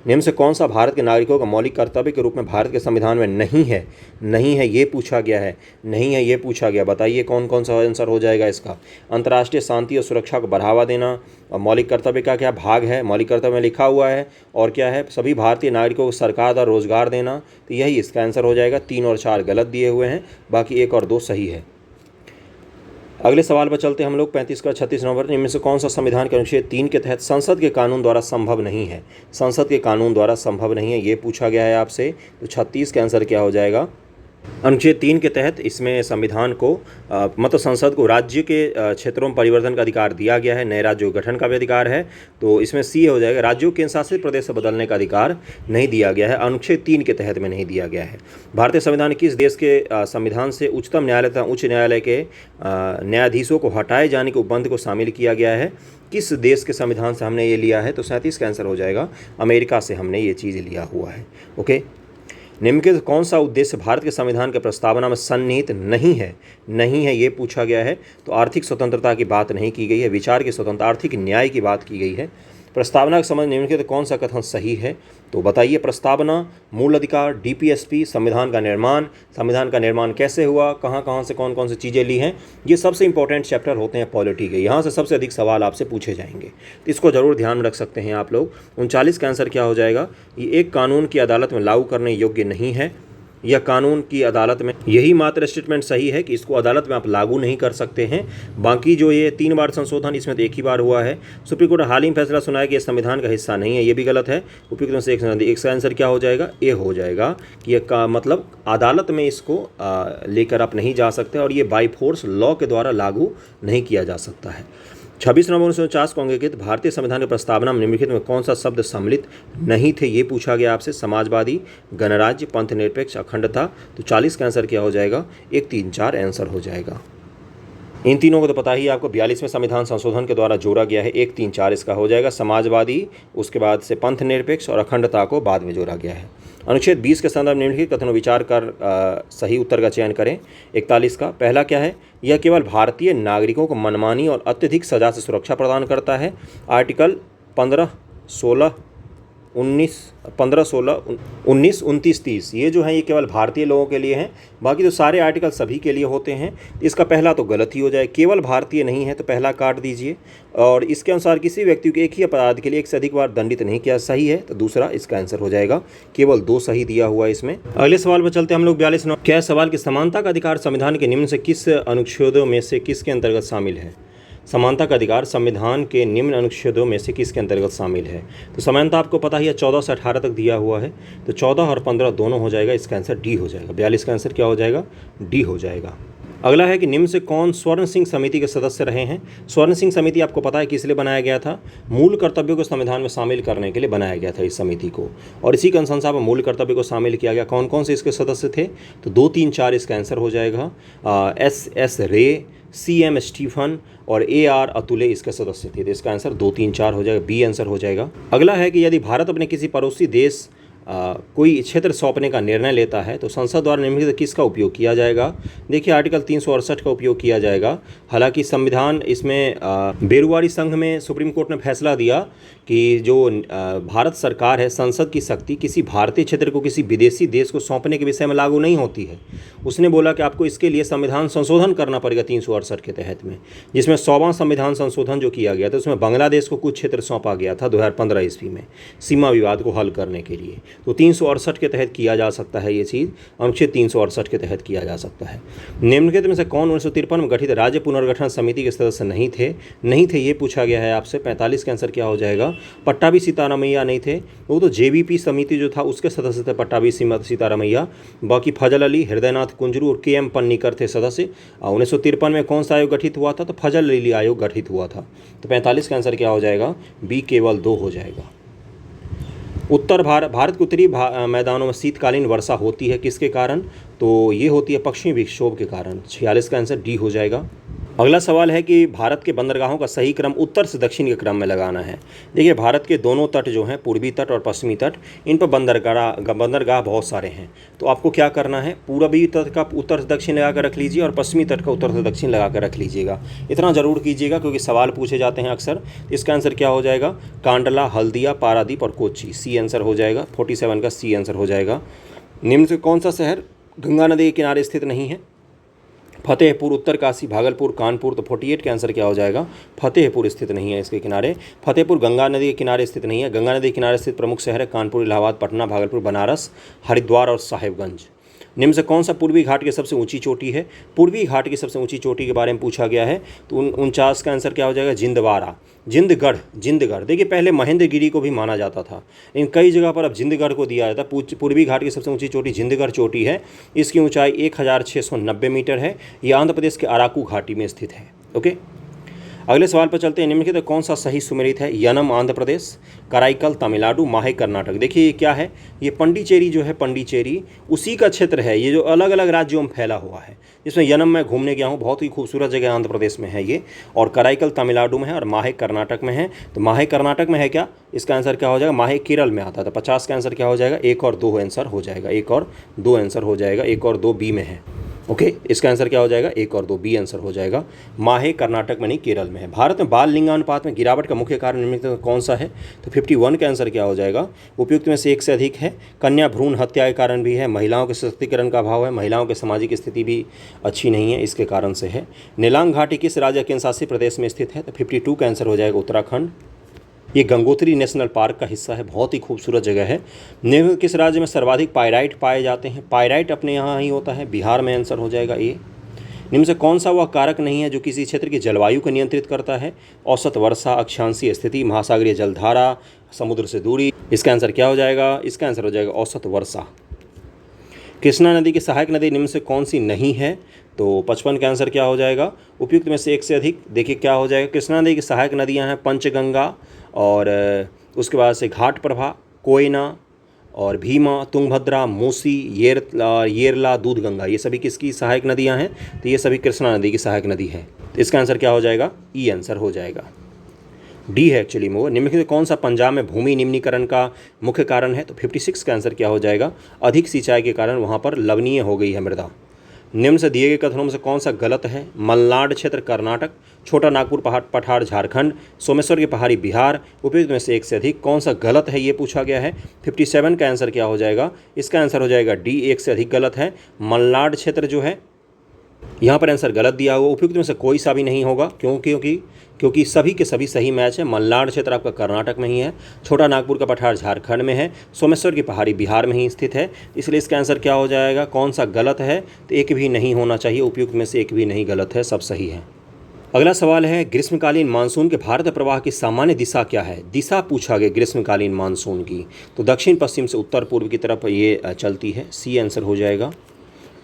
निम्न से कौन सा भारत के नागरिकों का मौलिक कर्तव्य के रूप में भारत के संविधान में नहीं है? नहीं है ये पूछा गया है। नहीं है ये पूछा गया, बताइए कौन कौन सा आंसर हो जाएगा इसका? अंतर्राष्ट्रीय शांति और सुरक्षा को बढ़ावा देना और मौलिक कर्तव्य का क्या भाग है? मौलिक कर्तव्य में लिखा हुआ है। और क्या है? सभी भारतीय नागरिकों को सरकार द्वारा रोजगार देना। तो यही इसका आंसर हो जाएगा। 3 और 4 गलत दिए हुए हैं, बाकी 1 और 2 सही है। अगले सवाल पर चलते हैं हम लोग। 35 का 36 नंबर, इनमें से कौन सा संविधान के अनुच्छेद 3 के तहत संसद के कानून द्वारा संभव नहीं है? संसद के कानून द्वारा संभव नहीं है, ये पूछा गया है आपसे। तो 36 का आंसर क्या हो जाएगा? अनुच्छेद 3 के तहत इसमें संविधान को मतलब संसद को राज्य के क्षेत्रों में परिवर्तन का अधिकार दिया गया है। नए राज्यों के गठन का भी अधिकार है। तो इसमें सी हो जाएगा। राज्यों के शासित प्रदेश से बदलने का अधिकार नहीं दिया गया है, अनुच्छेद 3 के तहत में नहीं दिया गया है। भारतीय संविधान किस देश के संविधान से उच्चतम न्यायालय तथा उच्च न्यायालय के न्यायाधीशों को हटाए जाने के उपबंध को शामिल किया गया है? किस देश के संविधान से हमने ये लिया है? तो 37 का आंसर हो जाएगा, अमेरिका से हमने ये चीज़ लिया हुआ है। ओके, निम्नलिखित कौन सा उद्देश्य भारत के संविधान के प्रस्तावना में सन्निहित नहीं है? नहीं है ये पूछा गया है। तो आर्थिक स्वतंत्रता की बात नहीं की गई है, विचार की स्वतंत्रता, आर्थिक न्याय की बात की गई है। प्रस्तावना के संबंध निम्नलिखित कौन सा कथन सही है? तो बताइए। प्रस्तावना, मूल अधिकार, डीपीएसपी, संविधान का निर्माण कैसे हुआ, कहाँ से कौन कौन सी चीज़ें ली हैं, ये सबसे इंपॉर्टेंट चैप्टर होते हैं पॉलिटी के। यहाँ से सबसे अधिक सवाल आपसे पूछे जाएंगे, तो इसको जरूर ध्यान में रख सकते हैं आप लोग। 39 का आंसर क्या हो जाएगा? ये एक कानून की अदालत में लागू करने योग्य नहीं है। यह कानून की अदालत में, यही मात्र स्टेटमेंट सही है कि इसको अदालत में आप लागू नहीं कर सकते हैं। बाकी जो ये 3 बार संशोधन, इसमें तो 1 ही बार हुआ है। सुप्रीम कोर्ट हाल ही में फैसला सुनाया कि यह संविधान का हिस्सा नहीं है, ये भी गलत है। उपयुक्त में से एक का आंसर क्या हो जाएगा? ए हो जाएगा कि यह का मतलब अदालत में इसको लेकर आप नहीं जा सकते और ये बाई फोर्स लॉ के द्वारा लागू नहीं किया जा सकता है। 26 नवंबर 1949 को अंगीकृत भारतीय संविधान की प्रस्तावना में निम्नलिखित में कौन सा शब्द सम्मिलित नहीं थे? ये पूछा गया आपसे। समाजवादी, गणराज्य, पंथ निरपेक्ष, अखंडता। तो 40 का आंसर क्या हो जाएगा? 1, 3, 4 आंसर हो जाएगा। इन तीनों को तो पता ही है आपको। 42वें संविधान संशोधन के द्वारा जोड़ा गया है। 1, 3, 4 इसका हो जाएगा। समाजवादी, उसके बाद से पंथ निरपेक्ष और अखंडता को बाद में जोड़ा गया है। अनुच्छेद 20 के संदर्भ निम्नलिखित कथनों विचार कर सही उत्तर का चयन करें। 41 का पहला क्या है? यह केवल भारतीय नागरिकों को मनमानी और अत्यधिक सजा से सुरक्षा प्रदान करता है। आर्टिकल 15, 16, 19, 15, 16, 19, 29, 30 ये जो है ये केवल भारतीय लोगों के लिए हैं। बाकी तो सारे आर्टिकल सभी के लिए होते हैं। इसका पहला तो गलत ही हो जाए, केवल भारतीय नहीं है तो पहला काट दीजिए। और इसके अनुसार किसी व्यक्ति को एक ही अपराध के लिए एक से अधिक बार दंडित नहीं किया, सही है, तो दूसरा इसका आंसर हो जाएगा। केवल 2 सही दिया हुआ है इसमें। अगले सवाल पर चलते हैं हम लोग। 42 नंबर क्या सवाल की समानता का अधिकार संविधान के निम्न से किस अनुच्छेदों में से किसके अंतर्गत शामिल है? समानता का अधिकार संविधान के निम्न अनुच्छेदों में से किसके अंतर्गत शामिल है? तो समानता आपको पता ही है 14 से 18 तक दिया हुआ है, तो 14 और 15 दोनों हो जाएगा। इसका आंसर डी हो जाएगा। 42 का आंसर क्या हो जाएगा? डी हो जाएगा। अगला है कि निम्न से कौन स्वर्ण सिंह समिति के सदस्य रहे हैं? स्वर्ण सिंह समिति आपको पता है किस लिए बनाया गया था? मूल कर्तव्यों को संविधान में शामिल करने के लिए बनाया गया था इस समिति को, और इसी के अनुसार पर मूल कर्तव्य को शामिल किया गया। कौन कौन से इसके सदस्य थे? तो 2, 3, 4 इसका आंसर हो जाएगा। एस रे, CM स्टीफन और AR अतुले इसके सदस्य थे। तो इसका आंसर 2, 3, 4 हो जाएगा। बी आंसर हो जाएगा। अगला है कि यदि भारत अपने किसी पड़ोसी देश कोई क्षेत्र सौंपने का निर्णय लेता है तो संसद द्वारा निम्नलिखित किसका उपयोग किया जाएगा? देखिए आर्टिकल 368 का उपयोग किया जाएगा। हालांकि संविधान इसमें बेरुआरी संघ में सुप्रीम कोर्ट ने फैसला दिया कि जो भारत सरकार है, संसद की शक्ति किसी भारतीय क्षेत्र को किसी विदेशी देश को सौंपने के विषय में लागू नहीं होती है। उसने बोला कि आपको इसके लिए संविधान संशोधन करना पड़ेगा 368 के तहत में, जिसमें 100वां संविधान संशोधन जो किया गया था उसमें बांग्लादेश को कुछ क्षेत्र सौंपा गया था 2015 ईस्वी में सीमा विवाद को हल करने के लिए। तो 368 के तहत किया जा सकता है ये चीज़, अनुच्छेद 368 के तहत किया जा सकता है। निम्नलिखित में से कौन 1953 में गठित राज्य पुनर्गठन समिति के सदस्य नहीं थे ये पूछा गया है आपसे। 45 का आंसर क्या हो जाएगा? पट्टाभी सीतारामैया नहीं थे, वो तो JVP समिति जो था उसके सदस्य थे पट्टाभी सीतारामैया। बाकी फजल अली, हृदयनाथ कुंजरू और KM पन्नीकर थे सदस्य। 1953 में कौन सा आयोग गठित हुआ था? तो फजल अली आयोग गठित हुआ था। तो 45 का आंसर क्या हो जाएगा? बी केवल 2 हो जाएगा। उत्तर भारत के उत्तरी मैदानों में शीतकालीन वर्षा होती है किसके कारण? तो ये होती है पश्चिमी विक्षोभ के कारण। 46 का आंसर डी हो जाएगा। अगला सवाल है कि भारत के बंदरगाहों का सही क्रम उत्तर से दक्षिण के क्रम में लगाना है। देखिए भारत के दोनों तट जो हैं, पूर्वी तट और पश्चिमी तट, इन पर बंदरगाह बहुत सारे हैं। तो आपको क्या करना है? पूर्वी तट का उत्तर से दक्षिण लगा कर रख लीजिए और पश्चिमी तट का उत्तर से दक्षिण लगा कर रख लीजिएगा। इतना ज़रूर कीजिएगा क्योंकि सवाल पूछे जाते हैं अक्सर। इसका आंसर क्या हो जाएगा? कांडला, हल्दिया, पारादीप और कोच्चि। सी आंसर हो जाएगा। 47 का सी आंसर हो जाएगा। निम्न से कौन सा शहर गंगा नदी के किनारे स्थित नहीं है? फतेहपुर, उत्तरकाशी, भागलपुर, कानपुर। तो 48 का आंसर क्या हो जाएगा? फतेहपुर स्थित नहीं है इसके किनारे। फतेहपुर गंगा नदी के किनारे स्थित नहीं है। गंगा नदी के किनारे स्थित प्रमुख शहर है कानपुर, इलाहाबाद, पटना, भागलपुर, बनारस, हरिद्वार और साहिबगंज। निम्न से कौन सा पूर्वी घाट की सबसे ऊंची चोटी है? पूर्वी घाट की सबसे ऊंची चोटी के बारे में पूछा गया है। तो 49 का आंसर क्या हो जाएगा? जिंदवाड़ा, जिंदगढ़। देखिए पहले महेंद्रगिरी को भी माना जाता था, लेकिन कई जगह पर अब जिंदगढ़ को दिया जाता है। पूर्वी घाट की सबसे ऊंची चोटी जिंदगढ़ चोटी है। इसकी ऊंचाई 1690 मीटर है। ये आंध्र प्रदेश के अराकू घाटी में स्थित है। ओके, अगले सवाल पर चलते हैं। निम्नलिखित कौन सा सही सुमेलित है? यनम आंध्र प्रदेश, कराईकल तमिलनाडु, माहे कर्नाटक। देखिए ये क्या है? ये पंडिचेरी जो है, पंडिचेरी उसी का क्षेत्र है। ये जो अलग अलग राज्यों में फैला हुआ है, जिसमें यनम मैं घूमने गया हूँ, बहुत ही खूबसूरत जगह आंध्र प्रदेश में है ये, और कराईकल तमिलनाडु में है और माहे कर्नाटक में है। तो माहे कर्नाटक में है क्या? इसका आंसर क्या हो जाएगा? माहे केरल में आता था। 50 का आंसर क्या हो जाएगा? 1 और 2 आंसर हो जाएगा। 1 और 2 आंसर हो जाएगा। 1 और 2 बी में है। ओके, इसका आंसर क्या हो जाएगा? 1 और 2 बी आंसर हो जाएगा। माहे कर्नाटक में नहीं, केरल में है। भारत में बाल लिंगानुपात में गिरावट का मुख्य कारण निम्नलिखित में कौन सा है? तो 51 का आंसर क्या हो जाएगा? उपयुक्त में से एक से अधिक है। कन्या भ्रूण हत्या के कारण भी है। महिलाओं के सशक्तिकरण का अभाव है। महिलाओं की सामाजिक स्थिति भी अच्छी नहीं है, इसके कारण से है। नीलांग घाटी किस राज्य केंद्र शासित प्रदेश में स्थित है? तो 52 का आंसर हो जाएगा उत्तराखंड। ये गंगोत्री नेशनल पार्क का हिस्सा है, बहुत ही खूबसूरत जगह है। निम्न किस राज्य में सर्वाधिक पायराइट पाए जाते हैं? पायराइट अपने यहाँ ही होता है, बिहार में आंसर हो जाएगा ये। निम्न से कौन सा वह कारक नहीं है जो किसी क्षेत्र की जलवायु को नियंत्रित करता है? औसत वर्षा, अक्षांशीय स्थिति, महासागरीय जलधारा, समुद्र से दूरी। इसका आंसर क्या हो जाएगा? इसका आंसर हो जाएगा औसत वर्षा। कृष्णा नदी की सहायक नदी निम्न से कौन सी नहीं है? तो 55 का आंसर क्या हो जाएगा? उपयुक्त में से एक से अधिक। देखिए क्या हो जाएगा? कृष्णा नदी की सहायक नदियां हैं पंचगंगा, और उसके बाद से घाट प्रभा, कोयना और भीमा, तुंगभद्रा, मूसी, येरला, दूधगंगा, ये सभी किसकी सहायक नदियाँ हैं? तो ये सभी कृष्णा नदी की सहायक नदी है। तो इसका आंसर क्या हो जाएगा? ई आंसर हो जाएगा। डी है एक्चुअली में वो। निम्नलिखित में कौन सा पंजाब में भूमि निम्नीकरण का मुख्य कारण है? तो 56 का आंसर क्या हो जाएगा? अधिक सिंचाई के कारण वहाँ पर लवणीय हो गई है मृदा। निम्न से दिए गए कथनों में से कौन सा गलत है? मलनाड क्षेत्र कर्नाटक, छोटा नागपुर पठार झारखंड, सोमेश्वर की पहाड़ी बिहार, उपयुक्त में से एक से अधिक कौन सा गलत है, ये पूछा गया है। 57 का आंसर क्या हो जाएगा? इसका आंसर हो जाएगा डी, एक से अधिक गलत है। मलनाड क्षेत्र जो है यहाँ पर आंसर गलत दिया हुआ, उपयुक्त में से कोई सा भी नहीं होगा। क्योंकि सभी के सभी सही मैच है। मलनाड क्षेत्र आपका कर्नाटक में ही है, छोटा नागपुर का पठार झारखंड में है, सोमेश्वर की पहाड़ी बिहार में ही स्थित है। इसलिए इसका आंसर क्या हो जाएगा? कौन सा गलत है? तो एक भी नहीं होना चाहिए, उपयुक्त में से एक भी नहीं गलत है, सब सही है। अगला सवाल है, ग्रीष्मकालीन मानसून के भारत प्रवाह की सामान्य दिशा क्या है? दिशा पूछा गया ग्रीष्मकालीन मानसून की, तो दक्षिण पश्चिम से उत्तर पूर्व की तरफ ये चलती है। सी आंसर हो जाएगा।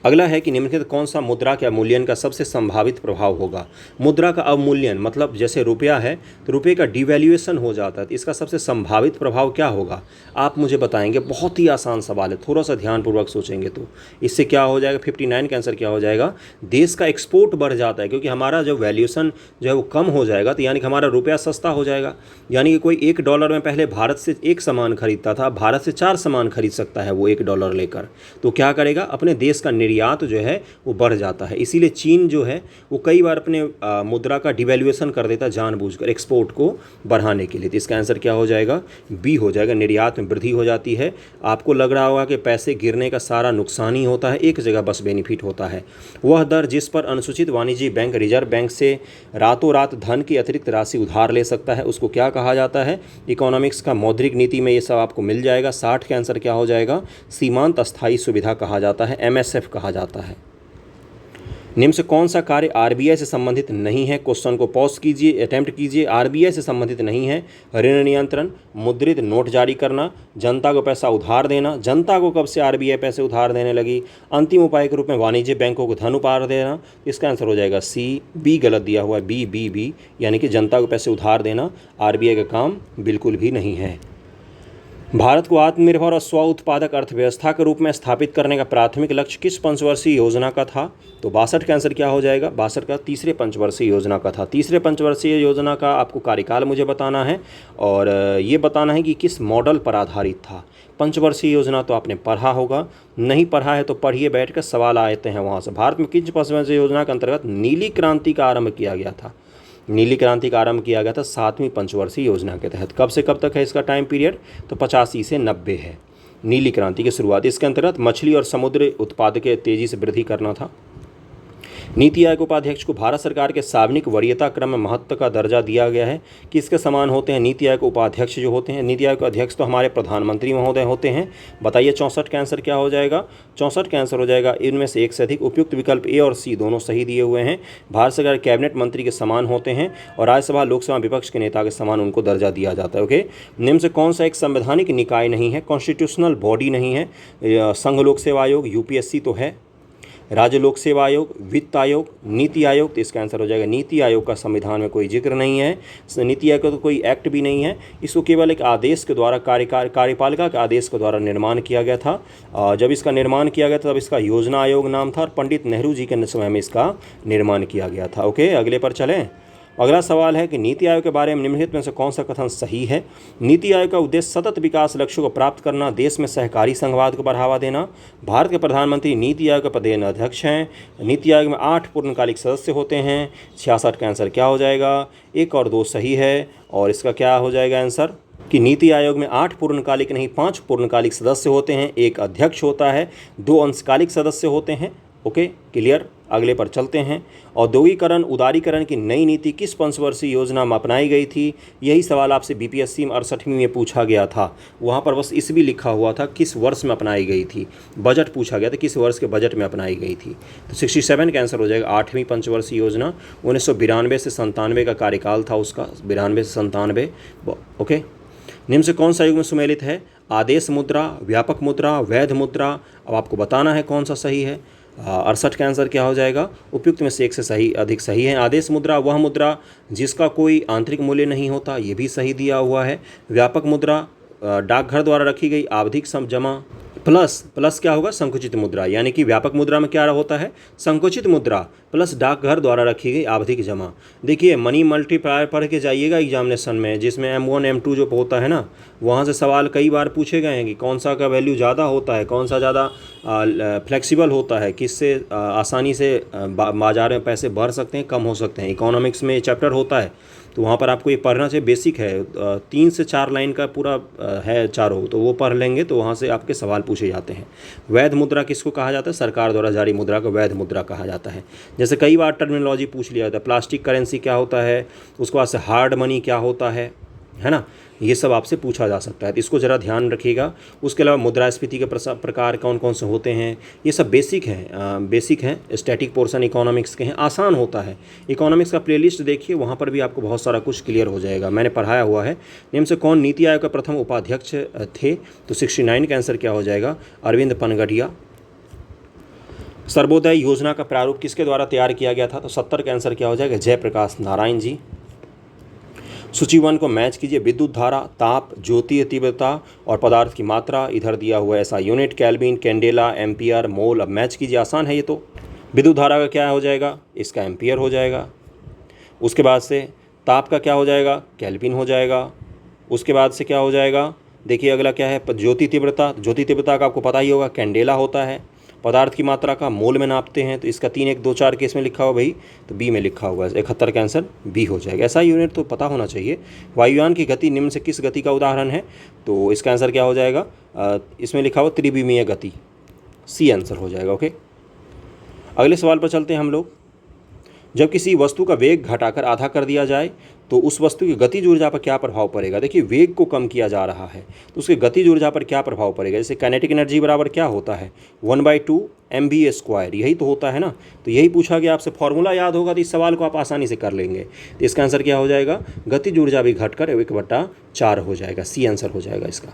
अगला है कि निम्नलिखित कौन सा मुद्रा के अवमूल्यन का सबसे संभावित प्रभाव होगा? मुद्रा का अवमूल्यन मतलब जैसे रुपया है तो रुपये का डिवैल्यूएशन हो जाता है, तो इसका सबसे संभावित प्रभाव क्या होगा? आप मुझे बताएंगे। बहुत ही आसान सवाल है, थोड़ा सा ध्यानपूर्वक सोचेंगे तो इससे क्या हो जाएगा? 59 का आंसर क्या हो जाएगा? देश का एक्सपोर्ट बढ़ जाता है, क्योंकि हमारा जो वैल्यूएशन जो है वो कम हो जाएगा, तो यानी कि हमारा रुपया सस्ता हो जाएगा। यानी कि कोई $1 में पहले भारत से एक सामान खरीदता था, भारत से 4 सामान खरीद सकता है वो $1 लेकर। तो क्या करेगा? अपने देश का निर्यात जो है वो बढ़ जाता है। इसीलिए चीन जो है वो कई बार अपने मुद्रा का डिवैल्यूएशन कर देता है जानबूझकर, एक्सपोर्ट को बढ़ाने के लिए। तो इसका आंसर क्या हो जाएगा? बी हो जाएगा। निर्यात में वृद्धि हो जाती है। आपको लग रहा होगा कि पैसे गिरने का सारा नुकसान ही होता है, एक जगह बस बेनिफिट होता है। वह दर जिस पर अनुसूचित वाणिज्य बैंक रिजर्व बैंक से रातों रात धन की अतिरिक्त राशि उधार ले सकता है, उसको क्या कहा जाता है? इकोनॉमिक्स का मौद्रिक नीति में ये सब आपको मिल जाएगा। 60 का आंसर क्या हो जाएगा? सीमांत अस्थायी सुविधा कहा जाता है, MSF कहा जाता है। निम्न से कौन सा कार्य आरबीआई से संबंधित नहीं है? क्वेश्चन को पॉज कीजिए, अटेम्प्ट कीजिए। आरबीआई से संबंधित नहीं है। ऋण नियंत्रण, मुद्रित नोट जारी करना, जनता को पैसा उधार देना। जनता को कब से आरबीआई पैसे उधार देने लगी? अंतिम उपाय के रूप में वाणिज्य बैंकों को धन उपहार देना। इसका आंसर हो जाएगा सी। बी गलत दिया हुआ है, बी यानी कि जनता को पैसे उधार देना आरबीआई का काम बिल्कुल भी नहीं है। भारत को आत्मनिर्भर और स्व उत्पादक अर्थव्यवस्था के रूप में स्थापित करने का प्राथमिक लक्ष्य किस पंचवर्षीय योजना का था? तो 62 का आंसर क्या हो जाएगा? 62 का तीसरे पंचवर्षीय योजना का था। तीसरे पंचवर्षीय योजना का आपको कार्यकाल मुझे बताना है और ये बताना है कि किस मॉडल पर आधारित था। पंचवर्षीय योजना तो आपने पढ़ा होगा, नहीं पढ़ा है तो पढ़िए बैठ कर, सवाल आते हैं वहाँ से। भारत में किस पंचवर्षीय योजना के अंतर्गत नीली क्रांति का आरंभ किया गया था? नीली क्रांति का आरंभ किया गया था 7वीं पंचवर्षीय योजना के तहत। कब से कब तक है इसका टाइम पीरियड? तो 85 से 90 है नीली क्रांति की शुरुआत। इसके अंतर्गत मछली और समुद्री उत्पाद के तेजी से वृद्धि करना था। नीति आयोग उपाध्यक्ष को भारत सरकार के सार्वजनिक वरीयता क्रम में महत्व का दर्जा दिया गया है। किसके समान होते हैं नीति आयोग उपाध्यक्ष जो होते हैं? नीति आयोग के अध्यक्ष तो हमारे प्रधानमंत्री महोदय होते हैं। बताइए 64 का आंसर क्या हो जाएगा? 64 का आंसर हो जाएगा इनमें से एक से अधिक। उपयुक्त विकल्प ए और सी दोनों सही दिए हुए हैं। भारत सरकार कैबिनेट मंत्री के समान होते हैं और राज्यसभा लोकसभा विपक्ष के नेता के समान उनको दर्जा दिया जाता है। ओके, निम्न से कौन सा एक संवैधानिक निकाय नहीं है? कॉन्स्टिट्यूशनल बॉडी नहीं है। संघ लोक सेवा आयोग, यूपीएससी तो है। राज्य लोक सेवा आयोग, वित्त आयोग, नीति आयोग, तो इसका आंसर हो जाएगा नीति आयोग का संविधान में कोई जिक्र नहीं है। नीति आयोग का तो कोई एक्ट भी नहीं है। इसको केवल एक आदेश के द्वारा कार्यपालिका के आदेश के द्वारा निर्माण किया गया था। जब इसका निर्माण किया गया था तब इसका योजना आयोग नाम था और पंडित नेहरू जी के समय में इसका निर्माण किया गया था। ओके, अगले पर चलें। अगला सवाल है कि नीति आयोग के बारे में निम्नलिखित में से कौन सा कथन सही है? नीति आयोग का उद्देश्य सतत विकास लक्ष्यों को प्राप्त करना, देश में सहकारी संघवाद को बढ़ावा देना। भारत के प्रधानमंत्री नीति आयोग के पदेन अध्यक्ष हैं। नीति आयोग में 8 पूर्णकालिक सदस्य होते हैं। 66 का आंसर क्या हो जाएगा? 1 और 2 सही है और इसका क्या हो जाएगा आंसर? कि नीति आयोग में 8 पूर्णकालिक नहीं 5 पूर्णकालिक सदस्य होते हैं। 1 अध्यक्ष होता है, 2 अंशकालिक सदस्य होते हैं। Okay, clear. अगले पर चलते हैं। औद्योगिकरण उदारीकरण की नई नीति किस पंचवर्षीय योजना में अपनाई गई थी? यही सवाल आपसे बीपीएससी में 68वीं में पूछा गया था। वहाँ पर बस इस भी लिखा हुआ था किस वर्ष में अपनाई गई थी। बजट पूछा गया था किस वर्ष के बजट में अपनाई गई थी। तो 67 का आंसर हो जाएगा 8वीं पंचवर्षीय योजना। 1992 से 97 का कार्यकाल था उसका, 92 से 97। ओके, निम्न से कौन सा युग में सुमेलित है? आदेश मुद्रा, व्यापक मुद्रा, वैध मुद्रा। अब आपको बताना है कौन सा सही है। 68 का आंसर क्या हो जाएगा? उपयुक्त में से एक से सही अधिक सही है। आदेश मुद्रा वह मुद्रा जिसका कोई आंतरिक मूल्य नहीं होता, ये भी सही दिया हुआ है। व्यापक मुद्रा डाकघर द्वारा रखी गई आवधिक जमा प्लस क्या होगा, संकुचित मुद्रा, यानी कि व्यापक मुद्रा में क्या होता है, संकुचित मुद्रा प्लस डाकघर द्वारा रखी गई आवधिक जमा। देखिए मनी मल्टीप्लायर पढ़ के जाइएगा एग्जामिनेशन में, जिसमें M1 M2 जो होता है ना, वहाँ से सवाल कई बार पूछे गए हैं कि कौन सा का वैल्यू ज़्यादा होता है, कौन सा ज़्यादा फ्लेक्सिबल होता है, किससे आसानी से बाजार में पैसे बढ़ सकते हैं, कम हो सकते हैं। इकोनॉमिक्स में चैप्टर होता है, तो वहाँ पर आपको ये पढ़ना चाहिए, बेसिक है, 3 से 4 लाइन का पूरा है चारों, तो वो पढ़ लेंगे तो वहाँ से आपके सवाल पूछे जाते हैं। वैध मुद्रा किसको कहा जाता है, सरकार द्वारा जारी मुद्रा को वैध मुद्रा कहा जाता है। जैसे कई बार टर्मिनोलॉजी पूछ लिया जाता है, प्लास्टिक करेंसी क्या होता है, उसके बाद से हार्ड मनी क्या होता है ना, ये सब आपसे पूछा जा सकता है, तो इसको ज़रा ध्यान रखिएगा। उसके अलावा मुद्रास्फीति के प्रकार कौन कौन से होते हैं, ये सब बेसिक हैं, स्टैटिक पोर्शन इकोनॉमिक्स के हैं, आसान होता है। इकोनॉमिक्स का प्लेलिस्ट देखिए, वहाँ पर भी आपको बहुत सारा कुछ क्लियर हो जाएगा, मैंने पढ़ाया हुआ है। निम्न से कौन नीति आयोग के प्रथम उपाध्यक्ष थे, तो 69 का आंसर क्या हो जाएगा, अरविंद पनगड़िया। सर्वोदय योजना का प्रारूप किसके द्वारा तैयार किया गया था, तो 70 का आंसर क्या हो जाएगा, जयप्रकाश नारायण जी। सूची 1 को मैच कीजिए, विद्युत धारा, ताप, ज्योतीय तीव्रता और पदार्थ की मात्रा, इधर दिया हुआ है ऐसा यूनिट, केल्विन, कैंडेला, एम्पियर, मोल। अब मैच कीजिए, आसान है ये तो। विद्युत धारा का क्या हो जाएगा, इसका एम्पियर हो जाएगा। उसके बाद से ताप का क्या हो जाएगा, केल्विन हो जाएगा। उसके बाद से क्या हो जाएगा, देखिए अगला क्या है, ज्योति तीव्रता का आपको पता ही होगा, कैंडेला होता है। पदार्थ की मात्रा का मोल में नापते हैं, तो इसका 3 1 2 4 केस में लिखा हुआ भाई, तो बी में लिखा हुआ है, 71 का आंसर बी हो जाएगा। ऐसा यूनिट तो पता होना चाहिए। वायुयान की गति निम्न से किस गति का उदाहरण है, तो इसका आंसर क्या हो जाएगा, इसमें लिखा हुआ त्रिविमीय गति, सी आंसर हो जाएगा। ओके, अगले सवाल पर चलते हैं हम लोग। जब किसी वस्तु का वेग घटाकर आधा कर दिया जाए तो उस वस्तु की गतिज ऊर्जा पर क्या प्रभाव पड़ेगा। देखिए वेग को कम किया जा रहा है तो उसकी गतिज ऊर्जा पर क्या प्रभाव पड़ेगा। जैसे काइनेटिक एनर्जी बराबर क्या होता है, 1/2 mv², यही तो होता है ना। तो यही पूछा गया आपसे, फॉर्मूला याद होगा तो इस सवाल को आप आसानी से कर लेंगे। तो इसका आंसर क्या हो जाएगा, गतिज ऊर्जा भी घटकर 1/4 हो जाएगा, सी आंसर हो जाएगा इसका।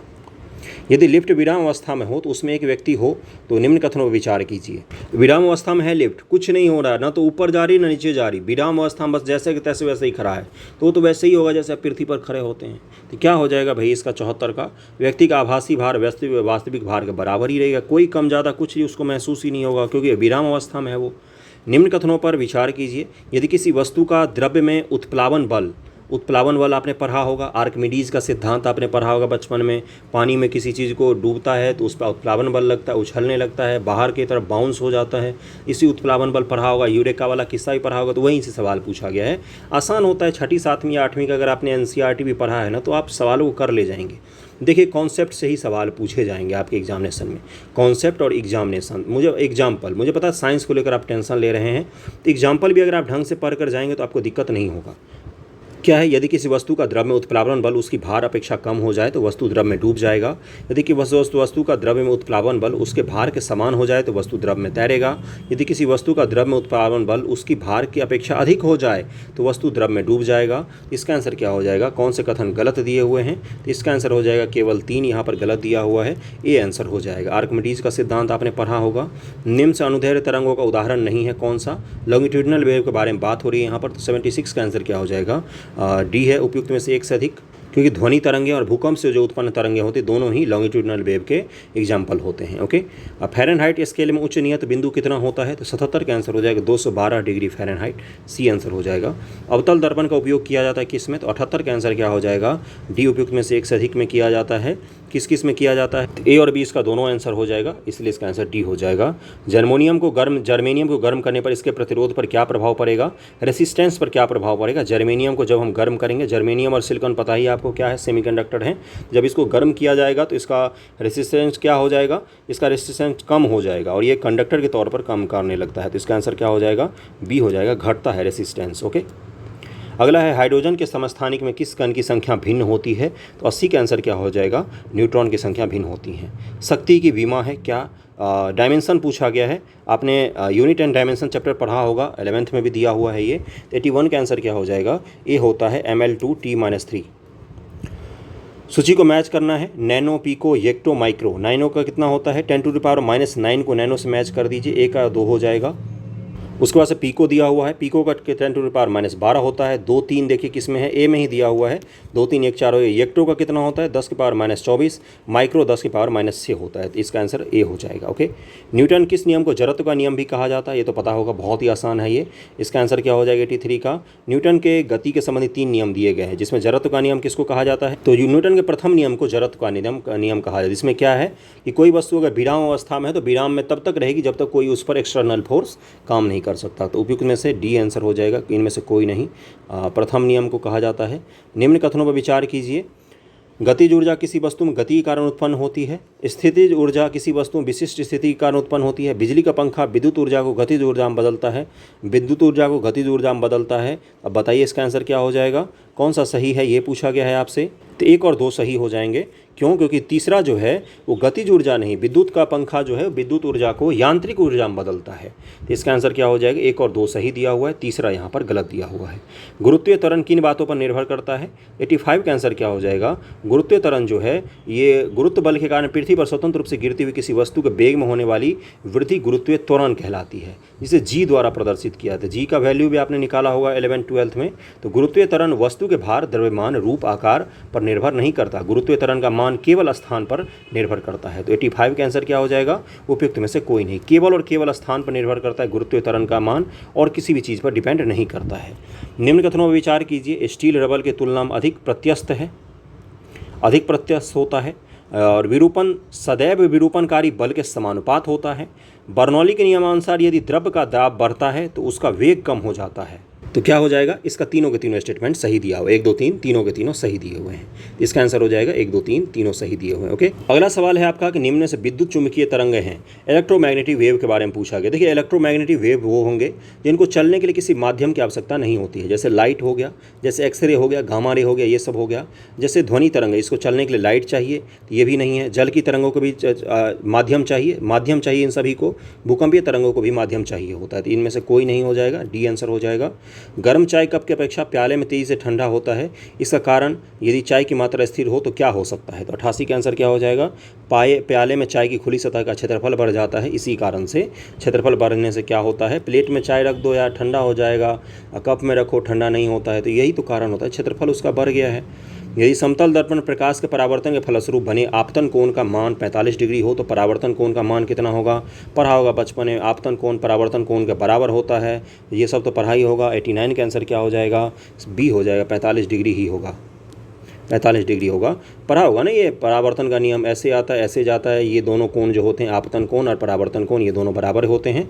यदि लिफ्ट विराम अवस्था में हो तो उसमें एक व्यक्ति हो तो निम्न कथनों पर विचार कीजिए। विराम अवस्था में है लिफ्ट, कुछ नहीं हो रहा है, ना तो ऊपर जा रही ना नीचे जा रही, विराम अवस्था में बस जैसे कि तैसे वैसे ही खड़ा है, तो वो तो वैसे ही होगा जैसे आप पृथ्वी पर खड़े होते हैं। तो क्या हो जाएगा भाई इसका 74 का, व्यक्ति का आभासी भार वास्तविक भार के बराबर ही रहेगा, कोई कम ज़्यादा कुछ ही उसको महसूस ही नहीं होगा क्योंकि विराम अवस्था में है वो। निम्न कथनों पर विचार कीजिए। यदि किसी वस्तु का द्रव्य में उत्प्लावन बल आपने पढ़ा होगा, आर्किमिडीज का सिद्धांत आपने पढ़ा होगा बचपन में। पानी में किसी चीज़ को डूबता है तो उस पर उत्प्लावन बल लगता है, उछलने लगता है, बाहर की तरफ बाउंस हो जाता है, इसी उत्प्लावन बल पढ़ा होगा। यूरेका वाला किस्सा भी पढ़ा होगा, तो वहीं से सवाल पूछा गया है। आसान होता है, 6ठी 7वीं 8वीं का अगर आपने NCERT भी पढ़ा है ना तो आप सवालों को कर ले जाएंगे। देखिए कॉन्सेप्ट से ही सवाल पूछे जाएंगे आपके एग्जामिनेशन में, कॉन्सेप्ट और एग्जामिनेशन। मुझे पता है साइंस को लेकर आप टेंशन ले रहे हैं, तो एग्जाम्पल भी अगर आप ढंग से पढ़ कर जाएंगे तो आपको दिक्कत नहीं होगा। क्या है, यदि किसी वस्तु का द्रव्य में उत्प्लावन बल उसकी भार अपेक्षा कम हो जाए तो वस्तु द्रव में डूब जाएगा। यदि कि वस्तु का द्रव्य में उत्प्लावन बल उसके भार के समान हो जाए तो वस्तु द्रव में तैरेगा। यदि किसी वस्तु का द्रव्य में उत्प्लावन बल उसकी भार की अपेक्षा अधिक हो जाए तो वस्तु द्रव में डूब जाएगा। इसका आंसर क्या हो जाएगा, कौन से कथन गलत दिए हुए हैं, तो इसका आंसर हो जाएगा केवल 3 यहाँ पर गलत दिया हुआ है, ए आंसर हो जाएगा। आर्किमिडीज का सिद्धांत आपने पढ़ा होगा। निम्न से अनुदैर्ध्य तरंगों का उदाहरण नहीं है कौन सा, लॉन्गिट्यूडिनल वेव के बारे में बात हो रही है यहाँ पर, तो 76 का आंसर क्या हो जाएगा, डी है, उपयुक्त में से एक से अधिक, क्योंकि ध्वनि तरंगें और भूकंप से जो उत्पन्न तरंगें होती दोनों ही लॉन्गिट्यूडिनल वेव के एग्जाम्पल होते हैं। ओके, अब फ़ारेनहाइट स्केल में उच्च नियत बिंदु कितना होता है, तो 77 का आंसर हो जाएगा 212 डिग्री फ़ारेनहाइट, सी आंसर हो जाएगा। अवतल दर्पण का उपयोग किया जाता है किस में, तो 78 का आंसर क्या हो जाएगा, डी उपयुक्त में से एक से अधिक में किया जाता है। किस में किया जाता है, ए और बी इसका दोनों आंसर हो जाएगा, इसलिए इसका आंसर डी हो जाएगा। जर्मेनियम को गर्म करने पर इसके प्रतिरोध पर क्या प्रभाव पड़ेगा, रेसिस्टेंस पर क्या प्रभाव पड़ेगा। जर्मेनियम को जब हम गर्म करेंगे, जर्मेनियम और सिलिकॉन पता ही आपको क्या है, सेमीकंडक्टर हैं, जब इसको गर्म किया जाएगा तो इसका रेसिस्टेंस क्या हो जाएगा, इसका रेसिस्टेंस कम हो जाएगा और ये कंडक्टर के तौर पर काम करने लगता है। तो इसका आंसर क्या हो जाएगा, बी हो जाएगा, घटता है रेसिस्टेंस। ओके, अगला है हाइड्रोजन के समस्थानिक में किस कण की संख्या भिन्न होती है, तो 80 का आंसर क्या हो जाएगा, न्यूट्रॉन की संख्या भिन्न होती हैं। शक्ति की विमा है क्या, डायमेंशन पूछा गया है, आपने यूनिट एंड डायमेंशन चैप्टर पढ़ा होगा, 11th में भी दिया हुआ है ये। 81 का आंसर क्या हो जाएगा, ए होता है ml2T-3। सूची को मैच करना है, nano, pico, hecto, micro. Nano का कितना होता है, 10⁻⁹ को नैनो से मैच कर दीजिए, ए का 2 हो जाएगा। उसके बाद से पीको दिया हुआ है, पीको का 10⁻⁻12 होता है। 2 3 देखिए किस में है, ए में ही दिया हुआ है। 2 3 1 4 हेक्टो का कितना होता है 10⁻24, माइक्रो 10⁻6 होता है। तो इसका आंसर ए हो जाएगा। ओके, न्यूटन किस नियम को जड़त्व का नियम भी कहा जाता है, ये तो पता होगा, बहुत ही आसान है ये। इसका आंसर क्या हो जाएगा 83 का। न्यूटन के गति के संबंधी 3 नियम दिए गए हैं, जिसमें जड़त्व का नियम किसको कहा जाता है, तो न्यूटन के प्रथम नियम को जड़त्व का नियम कहा जाता है। जिसमें क्या है कि कोई वस्तु अगर विराम अवस्था में है तो विराम में तब तक रहेगी जब तक कोई उस पर एक्सटर्नल फोर्स काम नहीं कर सकता। तो उपयुक्त में से डी आंसर हो जाएगा, इनमें से कोई नहीं। प्रथम नियम को कहा जाता है। निम्न कथनों पर विचार कीजिए। गतिज ऊर्जा किसी वस्तु में गति के कारण उत्पन्न होती है। स्थितिज ऊर्जा किसी वस्तु में विशिष्ट स्थिति के कारण उत्पन्न होती है। बिजली का पंखा विद्युत ऊर्जा को गतिज ऊर्जा में बदलता है, विद्युत ऊर्जा को गतिज ऊर्जा में बदलता है। अब बताइए इसका आंसर क्या हो जाएगा, कौन सा सही है, ये पूछा गया है आपसे। तो 1 और 2 सही हो जाएंगे। क्यों, क्योंकि तीसरा जो है वो गतिज ऊर्जा नहीं, विद्युत का पंखा जो है विद्युत ऊर्जा को यांत्रिक ऊर्जा में बदलता है। तो इसका आंसर क्या हो जाएगा, 1 और 2 सही दिया हुआ है, तीसरा यहाँ पर गलत दिया हुआ है। गुरुत्वीय त्वरण किन बातों पर निर्भर करता है, 85 का आंसर क्या हो जाएगा। गुरुत्वीय त्वरण जो है ये गुरुत्व बल के कारण पृथ्वी पर स्वतंत्र रूप से गिरती हुई किसी वस्तु के वेग में होने वाली वृद्धि गुरुत्वीय त्वरण कहलाती है, जिसे जी द्वारा प्रदर्शित किया था। जी का वैल्यू भी आपने निकाला होगा 11th-12th में। तो गुरुत्वीय त्वरण वस्तु के भार, द्रव्यमान, रूप, आकार पर निर्भर नहीं करता। गुरुत्वीय त्वरण का मान केवल स्थान पर निर्भर करता है। तो 85 का आंसर क्या हो जाएगा, उपयुक्त में से कोई नहीं। केवल और केवल स्थान पर निर्भर करता है गुरुत्वीय त्वरण का मान, और किसी भी चीज़ पर डिपेंड नहीं करता है। निम्न कथनों पर विचार कीजिए। स्टील रबर की तुलना में अधिक प्रत्यस्थ होता है, और विरूपण सदैव विरूपणकारी बल के समानुपात होता है। बर्नौली के नियमानुसार यदि द्रव्य का दाब बढ़ता है तो उसका वेग कम हो जाता है। तो क्या हो जाएगा, इसका तीनों के तीनों स्टेटमेंट सही दिया हुआ है। 1 2 3 तीनों के तीनों सही दिए हुए हैं। इसका आंसर हो जाएगा 1 2 3 तीनों सही दिए हुए हैं। ओके, अगला सवाल है आपका कि निम्न में से विद्युत चुंबकीय तरंगें हैं। इलेक्ट्रोमैग्नेटिक वेव के बारे में पूछा गया। देखिए, इलेक्ट्रोमैग्नेटिक वेव वो होंगे जिनको चलने के लिए किसी माध्यम की आवश्यकता नहीं होती है, जैसे लाइट हो गया, जैसे एक्सरे हो गया, गामा रे हो गया, ये सब हो गया। जैसे ध्वनि तरंग है, इसको चलने के लिए लाइट चाहिए, तो ये भी नहीं है। जल की तरंगों को भी माध्यम चाहिए इन सभी को। भूकंपीय तरंगों को भी माध्यम चाहिए होता है। तो इनमें से कोई नहीं हो जाएगा, डी आंसर हो जाएगा। गर्म चाय कप की अपेक्षा प्याले में तेजी से ठंडा होता है, इसका कारण यदि चाय की मात्रा स्थिर हो तो क्या हो सकता है। तो 88 का आंसर क्या हो जाएगा, प्याले में चाय की खुली सतह का क्षेत्रफल बढ़ जाता है। इसी कारण से क्षेत्रफल बढ़ने से क्या होता है, प्लेट में चाय रख दो यार ठंडा हो जाएगा, कप में रखो ठंडा नहीं होता है। तो यही तो कारण होता है, क्षेत्रफल उसका बढ़ गया है। यदि समतल दर्पण प्रकाश के परावर्तन के फलस्वरूप बने आपतन कोण का मान 45 डिग्री हो तो परावर्तन कोण का मान कितना होगा, पढ़ा होगा बचपन में। आपतन कोण परावर्तन कोण के बराबर होता है, ये सब तो पढ़ा ही होगा। 89 का आंसर क्या हो जाएगा, बी हो जाएगा, 45 डिग्री ही होगा, 45 डिग्री होगा। पढ़ा होगा ना, ये परावर्तन का नियम ऐसे आता है ऐसे जाता है। ये दोनों कोण जो होते हैं, आपतन कोण और परावर्तन कोण, ये दोनों बराबर होते हैं।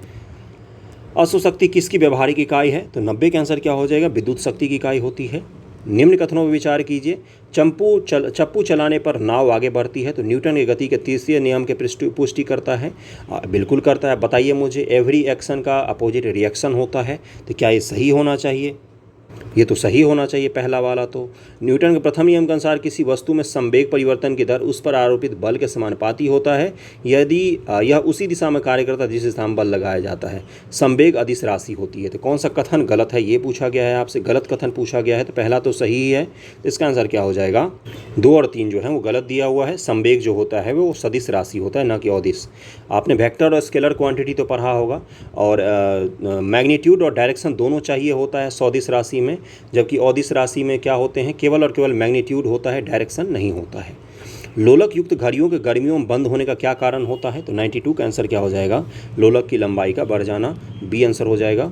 अश्व शक्ति किसकी व्यवहारिक इकाई है, तो 90 का आंसर क्या हो जाएगा, विद्युत शक्ति की इकाई होती है। निम्न कथनों पर विचार कीजिए। चप्पू चलाने पर नाव आगे बढ़ती है, तो न्यूटन की गति के तीसरे नियम के पुष्टि करता है, बिल्कुल करता है। बताइए मुझे, एवरी एक्शन का अपोजिट रिएक्शन होता है, तो क्या ये सही होना चाहिए, ये तो सही होना चाहिए पहला वाला। तो न्यूटन के प्रथम नियम के अनुसार किसी वस्तु में संवेग परिवर्तन की दर उस पर आरोपित बल के समानुपाती होता है यदि यह उसी दिशा में कार्य करता है जिस दिशा में बल लगाया जाता है। संवेग अदिश राशि होती है। तो कौन सा कथन गलत है, ये पूछा गया है आपसे, गलत कथन पूछा गया है। तो पहला तो सही ही है, तो इसका आंसर क्या हो जाएगा, 2 और 3 जो है वो गलत दिया हुआ है। संवेग जो होता है वो सदिश राशि होता है, न कि अदिश। आपने वेक्टर और स्केलर क्वांटिटी तो पढ़ा होगा, और मैग्नीट्यूड और डायरेक्शन दोनों चाहिए होता है सदिश राशि में, जबकि अदिश राशि में क्या होते हैं, केवल और केवल मैग्नीट्यूड होता है, डायरेक्शन नहीं होता है। लोलक युक्त घड़ियों के गर्मियों में बंद होने का क्या कारण होता है, तो 92 का आंसर क्या हो जाएगा, लोलक की लंबाई का बढ़ जाना, बी आंसर हो जाएगा।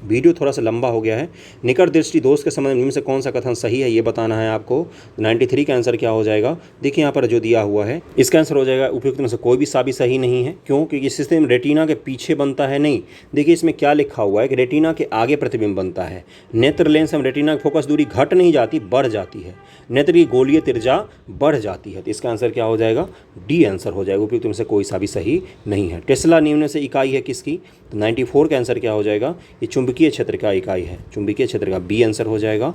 वीडियो थोड़ा सा लंबा हो गया है। निकट दृष्टि दोष के संबंध में से कौन सा कथन सही है, ये बताना है आपको। 93 का आंसर क्या हो जाएगा, देखिए यहाँ पर जो दिया हुआ है, इसका आंसर हो जाएगा उपयुक्त में से कोई भी साबित सही नहीं है। क्यों, क्योंकि इस सिस्टम रेटिना के पीछे बनता है, नहीं। देखिए इसमें क्या लिखा हुआ है कि रेटिना के आगे प्रतिबिंब बनता है। नेत्र लेंस में रेटिना की फोकस दूरी घट नहीं जाती, बढ़ जाती है। नेत्र की गोलीय त्रिज्या बढ़ जाती है। तो इसका आंसर क्या हो जाएगा, डी आंसर हो जाएगा। उपयुक्त में से कोई सा भी सही नहीं है। टेस्ला निम्न से इकाई है किसकी, तो 94 का आंसर क्या हो जाएगा, ये चुंबकीय क्षेत्र का इकाई है, चुंबकीय क्षेत्र का, बी आंसर हो जाएगा।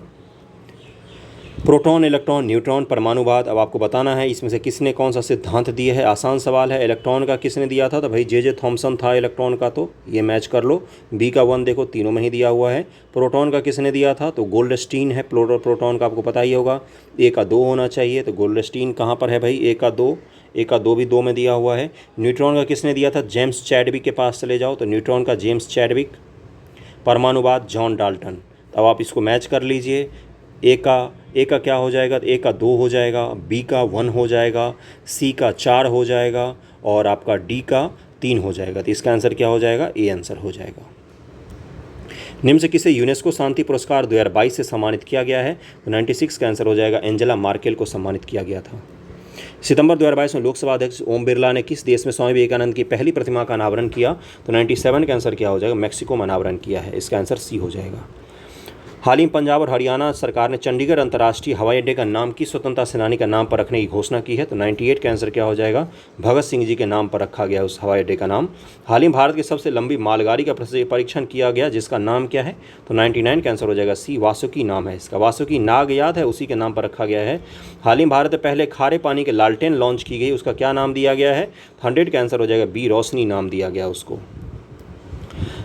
प्रोटॉन, इलेक्ट्रॉन, न्यूट्रॉन, परमाणुवाद, अब आपको बताना है इसमें से किसने कौन सा सिद्धांत दिया है। आसान सवाल है। इलेक्ट्रॉन का किसने दिया था, तो भाई जे थॉमसन था इलेक्ट्रॉन का, तो ये मैच कर लो। बी का 1 देखो तीनों में ही दिया हुआ है। प्रोटॉन का किसने दिया था, तो गोल्डस्टीन है। प्रोटॉन का आपको पता ही होगा, ए का 2 होना चाहिए, तो गोल्डस्टीन कहाँ पर है भाई, ए का 2, ए का 2 भी 2 में दिया हुआ है। न्यूट्रॉन का किसने दिया था, जेम्स चैडविक के पास चले जाओ, तो न्यूट्रॉन का जेम्स चैडविक, परमाणुवाद जॉन डाल्टन। अब आप इसको मैच कर लीजिए। ए का क्या हो जाएगा, ए का 2 हो जाएगा, बी का 1 हो जाएगा, सी का 4 हो जाएगा और आपका डी का 3 हो जाएगा। तो इसका आंसर क्या हो जाएगा, ए आंसर हो जाएगा। निम्न से किसे यूनेस्को शांति पुरस्कार 2022 से सम्मानित किया गया है, तो 96 का आंसर हो जाएगा, एंजेला मार्केल को सम्मानित किया गया था। सितंबर 2022 में लोकसभा अध्यक्ष ओम बिरला ने किस देश में स्वामी विवेकानंद की पहली प्रतिमा का अनावरण किया, तो 97 का आंसर क्या हो जाएगा, मैक्सिको में अनावरण किया है। इसका आंसर सी हो जाएगा। हाल ही में पंजाब और हरियाणा सरकार ने चंडीगढ़ अंतर्राष्ट्रीय हवाई अड्डे का नाम किस स्वतंत्रता सेनानी का नाम पर रखने की घोषणा की है, तो 98 का आंसर क्या हो जाएगा, भगत सिंह जी के नाम पर रखा गया उस हवाई अड्डे का नाम। हाल ही में भारत की सबसे लंबी मालगाड़ी का परीक्षण किया गया जिसका नाम क्या है, तो 99 का आंसर हो जाएगा सी, वासुकी नाम है इसका। वासुकी नाग याद है, उसी के नाम पर रखा गया है। हाल ही में भारत में पहले खारे पानी के लालटेन लॉन्च की गई, उसका क्या नाम दिया गया है, 100 का आंसर हो जाएगा बी, रोशनी नाम दिया गया उसको।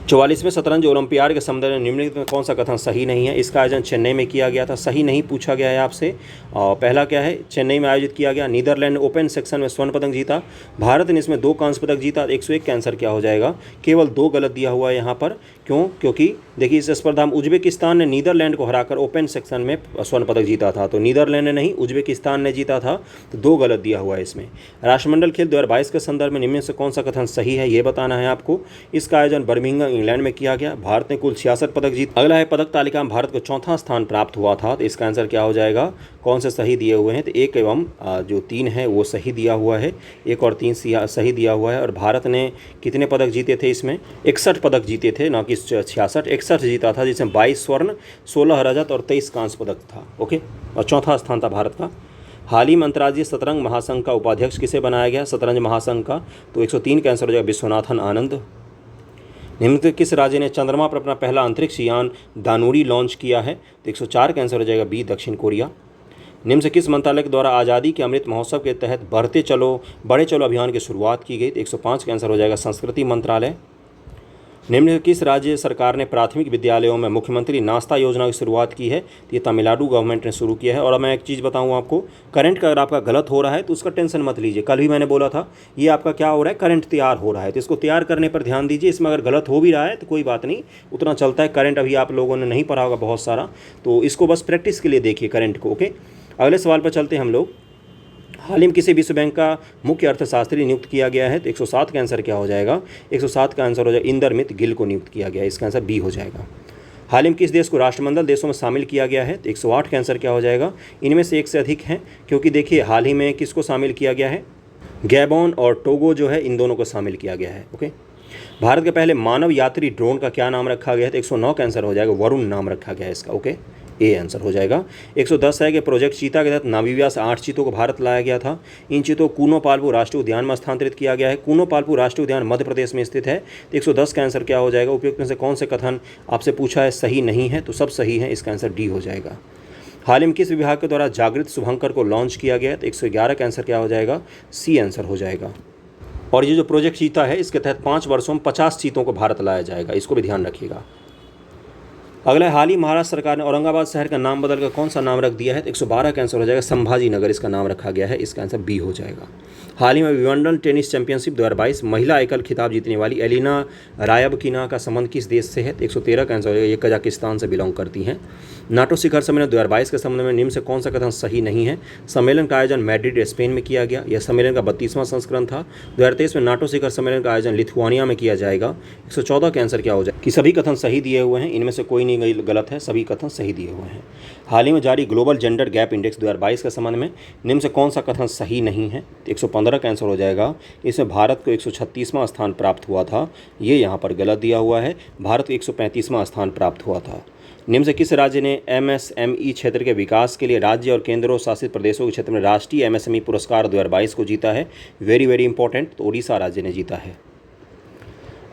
44वें शतरंज ओलंपियाड के संबंध में निम्नलिखित में कौन सा कथन सही नहीं है। इसका आयोजन चेन्नई में किया गया था, सही नहीं पूछा गया है आपसे। और पहला क्या है, चेन्नई में आयोजित किया गया। नीदरलैंड ने ओपन सेक्शन में स्वर्ण पदक जीता, भारत ने इसमें 2 कांस्य पदक जीता। 101 का आंसर क्या हो जाएगा, केवल 2 गलत दिया हुआ है यहाँ पर। क्यों, क्योंकि देखिए इस स्पर्धा में उज्बेकिस्तान ने नीदरलैंड को हराकर ओपन सेक्शन में स्वर्ण पदक जीता था, तो नीदरलैंड ने नहीं, उज्बेकिस्तान ने जीता था, तो 2 गलत दिया हुआ है इसमें। राष्ट्रमंडल खेल 2022 के संदर्भ में निम्न से कौन सा कथन सही है, ये बताना है आपको। इसका आयोजन बर्मिंघम इंग्लैंड में किया गया। भारत ने कुल 66 पदक जीते। अगला है पदक तालिका में भारत को 4था स्थान प्राप्त हुआ था, तो इसका आंसर क्या हो जाएगा, कौन से सही दिए हुए हैं, तो 1 एवं जो 3 है वो सही दिया हुआ है, 1 और 3 सही दिया हुआ है। और भारत ने कितने पदक जीते थे इसमें, 61 पदक जीते थे, ना कि 66, 61 जीता था, जिसमें 22 स्वर्ण, 16 रजत और 23 कांस्य पदक था। ओके, और 4था स्थान था भारत का। हाल ही में अंतर्राज्यीय शतरंज महासंघ का उपाध्यक्ष किसे बनाया गया, शतरंज महासंघ का, तो 103 का आंसर हो जाएगा विश्वनाथन आनंद। निम्नलिखित किस राज्य ने चंद्रमा पर अपना पहला अंतरिक्ष यान दानुरी लॉन्च किया है, तो 104 का आंसर हो जाएगा बी, दक्षिण कोरिया। निम्न से किस मंत्रालय के द्वारा आज़ादी के अमृत महोत्सव के तहत बड़े चलो अभियान की शुरुआत की गई, तो 105 का आंसर हो जाएगा संस्कृति मंत्रालय। निम्न किस राज्य सरकार ने प्राथमिक विद्यालयों में मुख्यमंत्री नाश्ता योजना की शुरुआत की है, तो ये तमिलनाडु गवर्नमेंट ने शुरू किया है। और मैं एक चीज़ बताऊं आपको, करंट का अगर आपका गलत हो रहा है तो उसका टेंशन मत लीजिए। कल भी मैंने बोला था ये आपका क्या हो रहा है, करंट तैयार हो रहा है, तो इसको तैयार करने पर ध्यान दीजिए। इसमें अगर गलत हो भी रहा है तो कोई बात नहीं, उतना चलता है। करंट अभी आप लोगों ने नहीं पढ़ा होगा बहुत सारा, तो इसको बस प्रैक्टिस के लिए देखिए करंट को। ओके, अगले सवाल पर चलते हैं हम लोग। हाल ही में किसी विश्व बैंक का मुख्य अर्थशास्त्री नियुक्त किया गया है, तो 107 का आंसर क्या हो जाएगा, 107 का आंसर हो जाएगा इंदरमित गिल को नियुक्त किया गया है। इसका आंसर बी हो जाएगा। हाल ही में किस देश को राष्ट्रमंडल देशों में शामिल किया गया है, तो 108 का आंसर क्या हो जाएगा, इनमें से एक से अधिक हैं, क्योंकि देखिए हाल ही में किसको शामिल किया गया है, गैबोन और टोगो जो है, इन दोनों को शामिल किया गया है। ओके, भारत के पहले मानव यात्री ड्रोन का क्या नाम रखा गया है, तो 109 का आंसर हो जाएगा वरुण नाम रखा गया है इसका। ओके, ए आंसर हो जाएगा। 110 है कि प्रोजेक्ट चीता के तहत नामीबिया से 8 चीतों को भारत लाया गया था। इन चीतों को कूनो पाल्पू राष्ट्रीय उद्यान में स्थानांतरित किया गया है। कूनो पाल्पू राष्ट्रीय उद्यान मध्य प्रदेश में स्थित है। तो 110 का आंसर क्या हो जाएगा, उपयुक्त में से कौन से कथन आपसे पूछा है सही नहीं है, तो सब सही है, इसका आंसर डी हो जाएगा। हाल ही में किस विभाग के द्वारा जागृत शुभंकर को लॉन्च किया गया है, तो 111 का आंसर क्या हो जाएगा, सी आंसर हो जाएगा। और ये जो प्रोजेक्ट चीता है इसके तहत 5 वर्षों में 50 चीतों को भारत लाया जाएगा, इसको भी ध्यान रखिएगा। अगला, हाल ही महाराष्ट्र सरकार ने औरंगाबाद शहर का नाम बदलकर कौन सा नाम रख दिया है, तो 112 का आंसर हो जाएगा संभाजी नगर इसका नाम रखा गया है, इसका आंसर बी हो जाएगा। हाल ही में विंबलडन टेनिस चैंपियनशिप 2022 महिला एकल खिताब जीतने वाली एलिना रायबकिना का संबंध किस देश से है, तो 113 का आंसर हो जाएगा, ये कजाकिस्तान से बिलोंग करती हैं। नाटो शिखर सम्मेलन 2022 के संबंध में निम्न से कौन सा कथन सही नहीं है। सम्मेलन का आयोजन मैड्रिड स्पेन में किया गया, यह सम्मेलन का 32वां संस्करण था। 2023 में नाटो शिखर सम्मेलन का आयोजन लिथुआनिया में किया जाएगा। 114 का आंसर क्या हो जाए, कि सभी कथन सही दिए हुए हैं, इनमें से कोई नहीं गलत है, सभी कथन सही दिए हुए हैं। हाल ही में जारी ग्लोबल जेंडर गैप इंडेक्स 2022 के संबंध में निम्न से कौन सा कथन सही नहीं है, 115 का आंसर हो जाएगा। इसमें भारत को 136वां स्थान प्राप्त हुआ था, ये यहाँ पर गलत दिया हुआ है, भारत को 135वां स्थान प्राप्त हुआ था। निम्न से किस राज्य ने एमएसएमई क्षेत्र के विकास के लिए राज्य और केंद्र शासित प्रदेशों के क्षेत्र में राष्ट्रीय एमएसएमई पुरस्कार 2022 को जीता है, वेरी इंपॉर्टेंट, तो ओडिशा राज्य ने जीता है।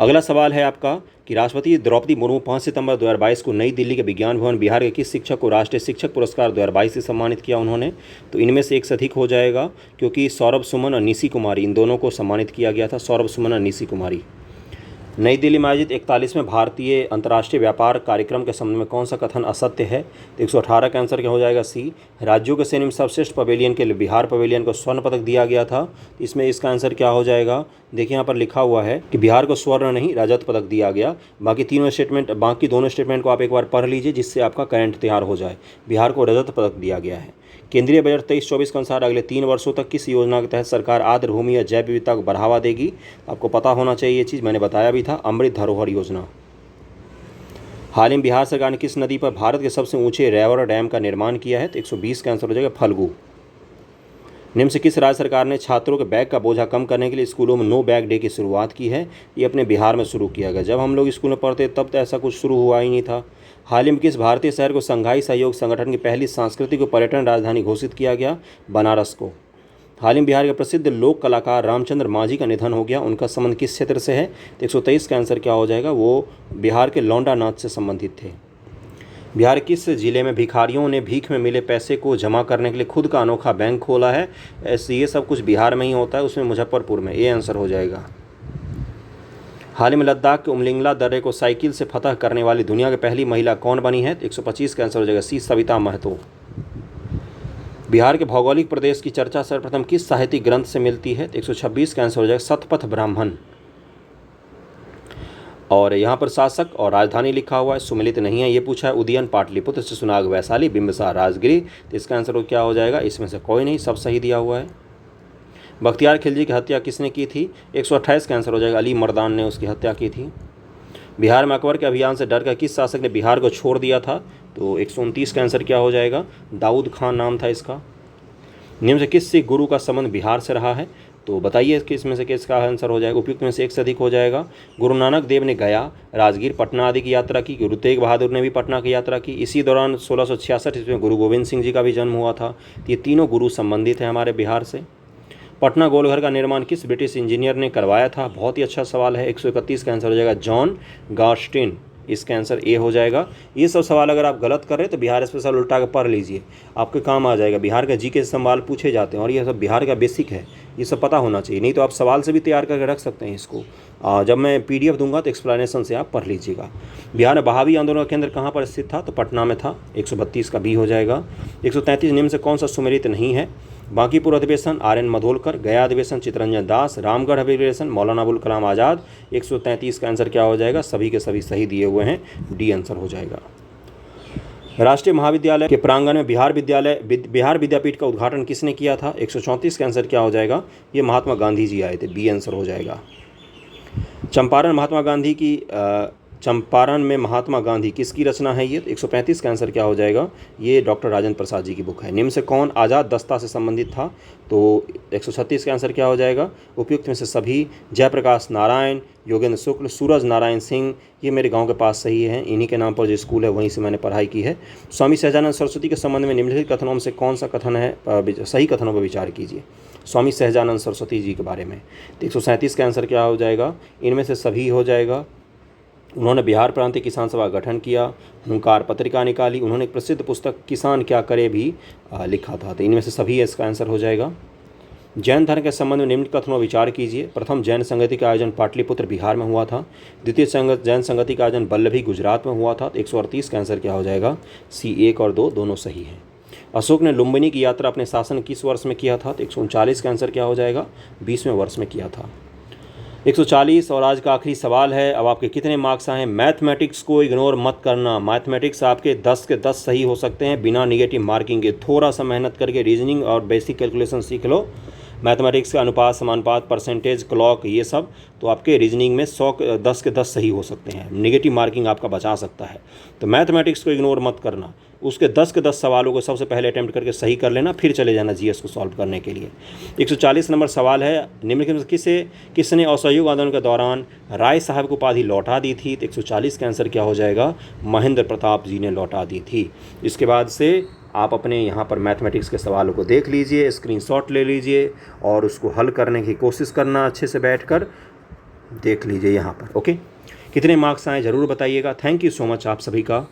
अगला सवाल है आपका कि राष्ट्रपति द्रौपदी मुर्मू 5 सितंबर 2022 को नई दिल्ली के विज्ञान भवन बिहार के किस शिक्षक को राष्ट्रीय शिक्षक पुरस्कार 2022 से सम्मानित किया उन्होंने, तो इनमें से एक से अधिक हो जाएगा, क्योंकि सौरभ सुमन और निशी कुमारी इन दोनों को सम्मानित किया गया था, सौरभ सुमन और निशी कुमारी। नई दिल्ली में आयोजित 41वें भारतीय अंतर्राष्ट्रीय व्यापार कार्यक्रम के संबंध में कौन सा कथन असत्य है? तो 118 का आंसर क्या हो जाएगा? सी। राज्यों के श्रेणी में सर्वश्रेष्ठ पवेलियन के लिए बिहार पवेलियन को स्वर्ण पदक दिया गया था। इसमें इसका आंसर क्या हो जाएगा? देखिए यहाँ पर लिखा हुआ है कि बिहार को स्वर्ण नहीं रजत पदक दिया गया। बाकी दोनों स्टेटमेंट को आप एक बार पढ़ लीजिए जिससे आपका करंट तैयार हो जाए। बिहार को रजत पदक दिया गया है। केंद्रीय बजट 23-24 के अनुसार अगले 3 वर्षों तक किस योजना के तहत सरकार आर्द्र भूमि या जैव विविधता को बढ़ावा देगी? आपको पता होना चाहिए ये चीज़, मैंने बताया भी था, अमृत धरोहर योजना। हाल ही में बिहार सरकार ने किस नदी पर भारत के सबसे ऊंचे रेवर डैम का निर्माण किया है? तो 120 का आंसर हो जाएगा फल्गु। निम्न से किस राज्य सरकार ने छात्रों के बैग का बोझा कम करने के लिए स्कूलों में नो बैग डे की शुरुआत की है? ये अपने बिहार में शुरू किया गया। जब हम लोग स्कूल में पढ़ते तब तो ऐसा कुछ शुरू हुआ ही नहीं था। हाल ही में किस भारतीय शहर को संघाई सहयोग संगठन की पहली सांस्कृतिक व पर्यटन राजधानी घोषित किया गया? बनारस को। हाल ही में बिहार के प्रसिद्ध लोक कलाकार रामचंद्र मांझी का निधन हो गया। उनका संबंध किस क्षेत्र से है? तो 123 का आंसर क्या हो जाएगा? वो बिहार के लौंडा नाच से संबंधित थे। बिहार किस जिले में भिखारियों ने भीख में मिले पैसे को जमा करने के लिए खुद का अनोखा बैंक खोला है? ऐसे ये सब कुछ बिहार में ही होता है, उसमें मुजफ्फरपुर में। ये आंसर हो जाएगा। हाल ही में लद्दाख के उमलिंगला दर्रे को साइकिल से फतह करने वाली दुनिया की पहली महिला कौन बनी है? 125 का आंसर हो जाएगा सी, सविता महतो। बिहार के भौगोलिक प्रदेश की चर्चा सर्वप्रथम किस साहित्यिक ग्रंथ से मिलती है? 126 का आंसर हो जाएगा शतपथ ब्राह्मण। और यहाँ पर शासक और राजधानी लिखा हुआ है, सुमिलित नहीं है। ये पूछा है उदयन पाटलिपुत्र, शिशुनाग वैशाली, बिंबिसार राजगिरी। तो इसका आंसर क्या हो जाएगा? इसमें से कोई नहीं, सब सही दिया हुआ है। बख्तियार खिलजी की हत्या किसने की थी? 128 का आंसर हो जाएगा अली मर्दान ने उसकी हत्या की थी। बिहार में अकबर के अभियान से डरकर किस शासक ने बिहार को छोड़ दिया था? तो 129 का आंसर क्या हो जाएगा? दाऊद खान नाम था इसका। निम्न से किस सिख गुरु का संबंध बिहार से रहा है? तो बताइए किस में से किसका आंसर हो जाएगा? उपयुक्त में से एक से अधिक हो जाएगा। गुरु नानक देव ने गया, राजगीर, पटना आदि की यात्रा की। गुरु तेग बहादुर ने भी पटना की यात्रा की। इसी दौरान 1666 ईस्वी में गुरु गोविंद सिंह जी का भी जन्म हुआ था। ये तीनों गुरु संबंधित हैं हमारे बिहार से। पटना गोलघर का निर्माण किस ब्रिटिश इंजीनियर ने करवाया था? बहुत ही अच्छा सवाल है। 131 का आंसर हो जाएगा जॉन गार्स्टिन। इसका आंसर ए हो जाएगा। ये सब सवाल अगर आप गलत कर रहे हैं तो बिहार स्पेशल उल्टा के पढ़ लीजिए, आपके काम आ जाएगा। बिहार का जीके से सवाल पूछे जाते हैं और ये सब बिहार का बेसिक है, ये सब पता होना चाहिए। नहीं तो आप सवाल से भी तैयार करके रख सकते हैं इसको। जब मैं पीडीएफ दूंगा तो एक्सप्लेनेशन से आप पढ़ लीजिएगा। बिहार में बहावी आंदोलन का केंद्र कहाँ पर स्थित था? तो पटना में था। 132 का बी हो जाएगा। 133 निम्न से कौन सा सुमेलित नहीं है? बांकीपुर अधिवेशन आर.एन. मधोलकर, गया अधिवेशन चित्तरंजन दास, रामगढ़ अधिवेशन मौलाना अबुल कलाम आज़ाद। 133 का आंसर क्या हो जाएगा? सभी के सभी सही दिए हुए हैं, डी आंसर हो जाएगा। राष्ट्रीय महाविद्यालय के प्रांगण में बिहार विद्यापीठ का उद्घाटन किसने किया था? 134 का आंसर क्या हो जाएगा? ये महात्मा गांधी जी आए थे, बी आंसर हो जाएगा। चंपारण में महात्मा गांधी किसकी रचना है? ये 135 का आंसर क्या हो जाएगा? ये डॉक्टर राजेंद्र प्रसाद जी की बुक है। निम्न से कौन आज़ाद दस्ता से संबंधित था? तो 136 का आंसर क्या हो जाएगा? उपयुक्त में से सभी। जयप्रकाश नारायण, योगेंद्र शुक्ल, सूरज नारायण सिंह, ये मेरे गांव के पास सही है। इन्हीं के नाम पर जो स्कूल है वहीं से मैंने पढ़ाई की है। स्वामी सहजानंद सरस्वती के संबंध में निम्नलिखित कथनों में से कौन सा कथन है? सही कथनों पर विचार कीजिए स्वामी सहजानंद सरस्वती जी के बारे में। तो 137 का आंसर क्या हो जाएगा? इनमें से सभी हो जाएगा। उन्होंने बिहार प्रांतीय किसान सभा का गठन किया, हुंकार पत्रिका निकाली, उन्होंने एक प्रसिद्ध पुस्तक किसान क्या करे भी लिखा था। तो इनमें से सभी इसका आंसर हो जाएगा। जैन धर्म के संबंध में निम्न कथनों पर विचार कीजिए। प्रथम जैन संगति का आयोजन पाटलिपुत्र बिहार में हुआ था। द्वितीय जैन संगति का आयोजन बल्लभी गुजरात में हुआ था। 138 का आंसर क्या हो जाएगा? सी, 1 और 2 दोनों सही हैं। अशोक ने लुम्बिनी की यात्रा अपने शासन किस वर्ष में किया था? तो 139 का आंसर क्या हो जाएगा? 20वें वर्ष में किया था। 140 और आज का आखिरी सवाल है। अब आपके कितने मार्क्स आए हैं? मैथमेटिक्स को इग्नोर मत करना। मैथमेटिक्स आपके 10 के 10 सही हो सकते हैं बिना निगेटिव मार्किंग के। थोड़ा सा मेहनत करके रीजनिंग और बेसिक कैलकुलेशन सीख लो। मैथमेटिक्स का अनुपात, समानुपात, परसेंटेज, क्लॉक, ये सब तो आपके रीजनिंग में 10 के 10 सही हो सकते हैं। निगेटिव मार्किंग आपका बचा सकता है। तो मैथमेटिक्स को इग्नोर मत करना। उसके 10 के 10 सवालों को सबसे पहले अटैम्प्ट करके सही कर लेना, फिर चले जाना जीएस को सॉल्व करने के लिए। 140 नंबर सवाल है। निम्नलिखित किसने असहयोग आंदोलन के दौरान राय साहब को उपाधि लौटा दी थी? तो 140 का आंसर क्या हो जाएगा? महेंद्र प्रताप जी ने लौटा दी थी। इसके बाद से आप अपने यहाँ पर मैथमेटिक्स के सवालों को देख लीजिए, स्क्रीनशॉट ले लीजिए और उसको हल करने की कोशिश करना। अच्छे से बैठकर देख लीजिए यहाँ पर। ओके, कितने मार्क्स आए ज़रूर बताइएगा। थैंक यू सो मच आप सभी का।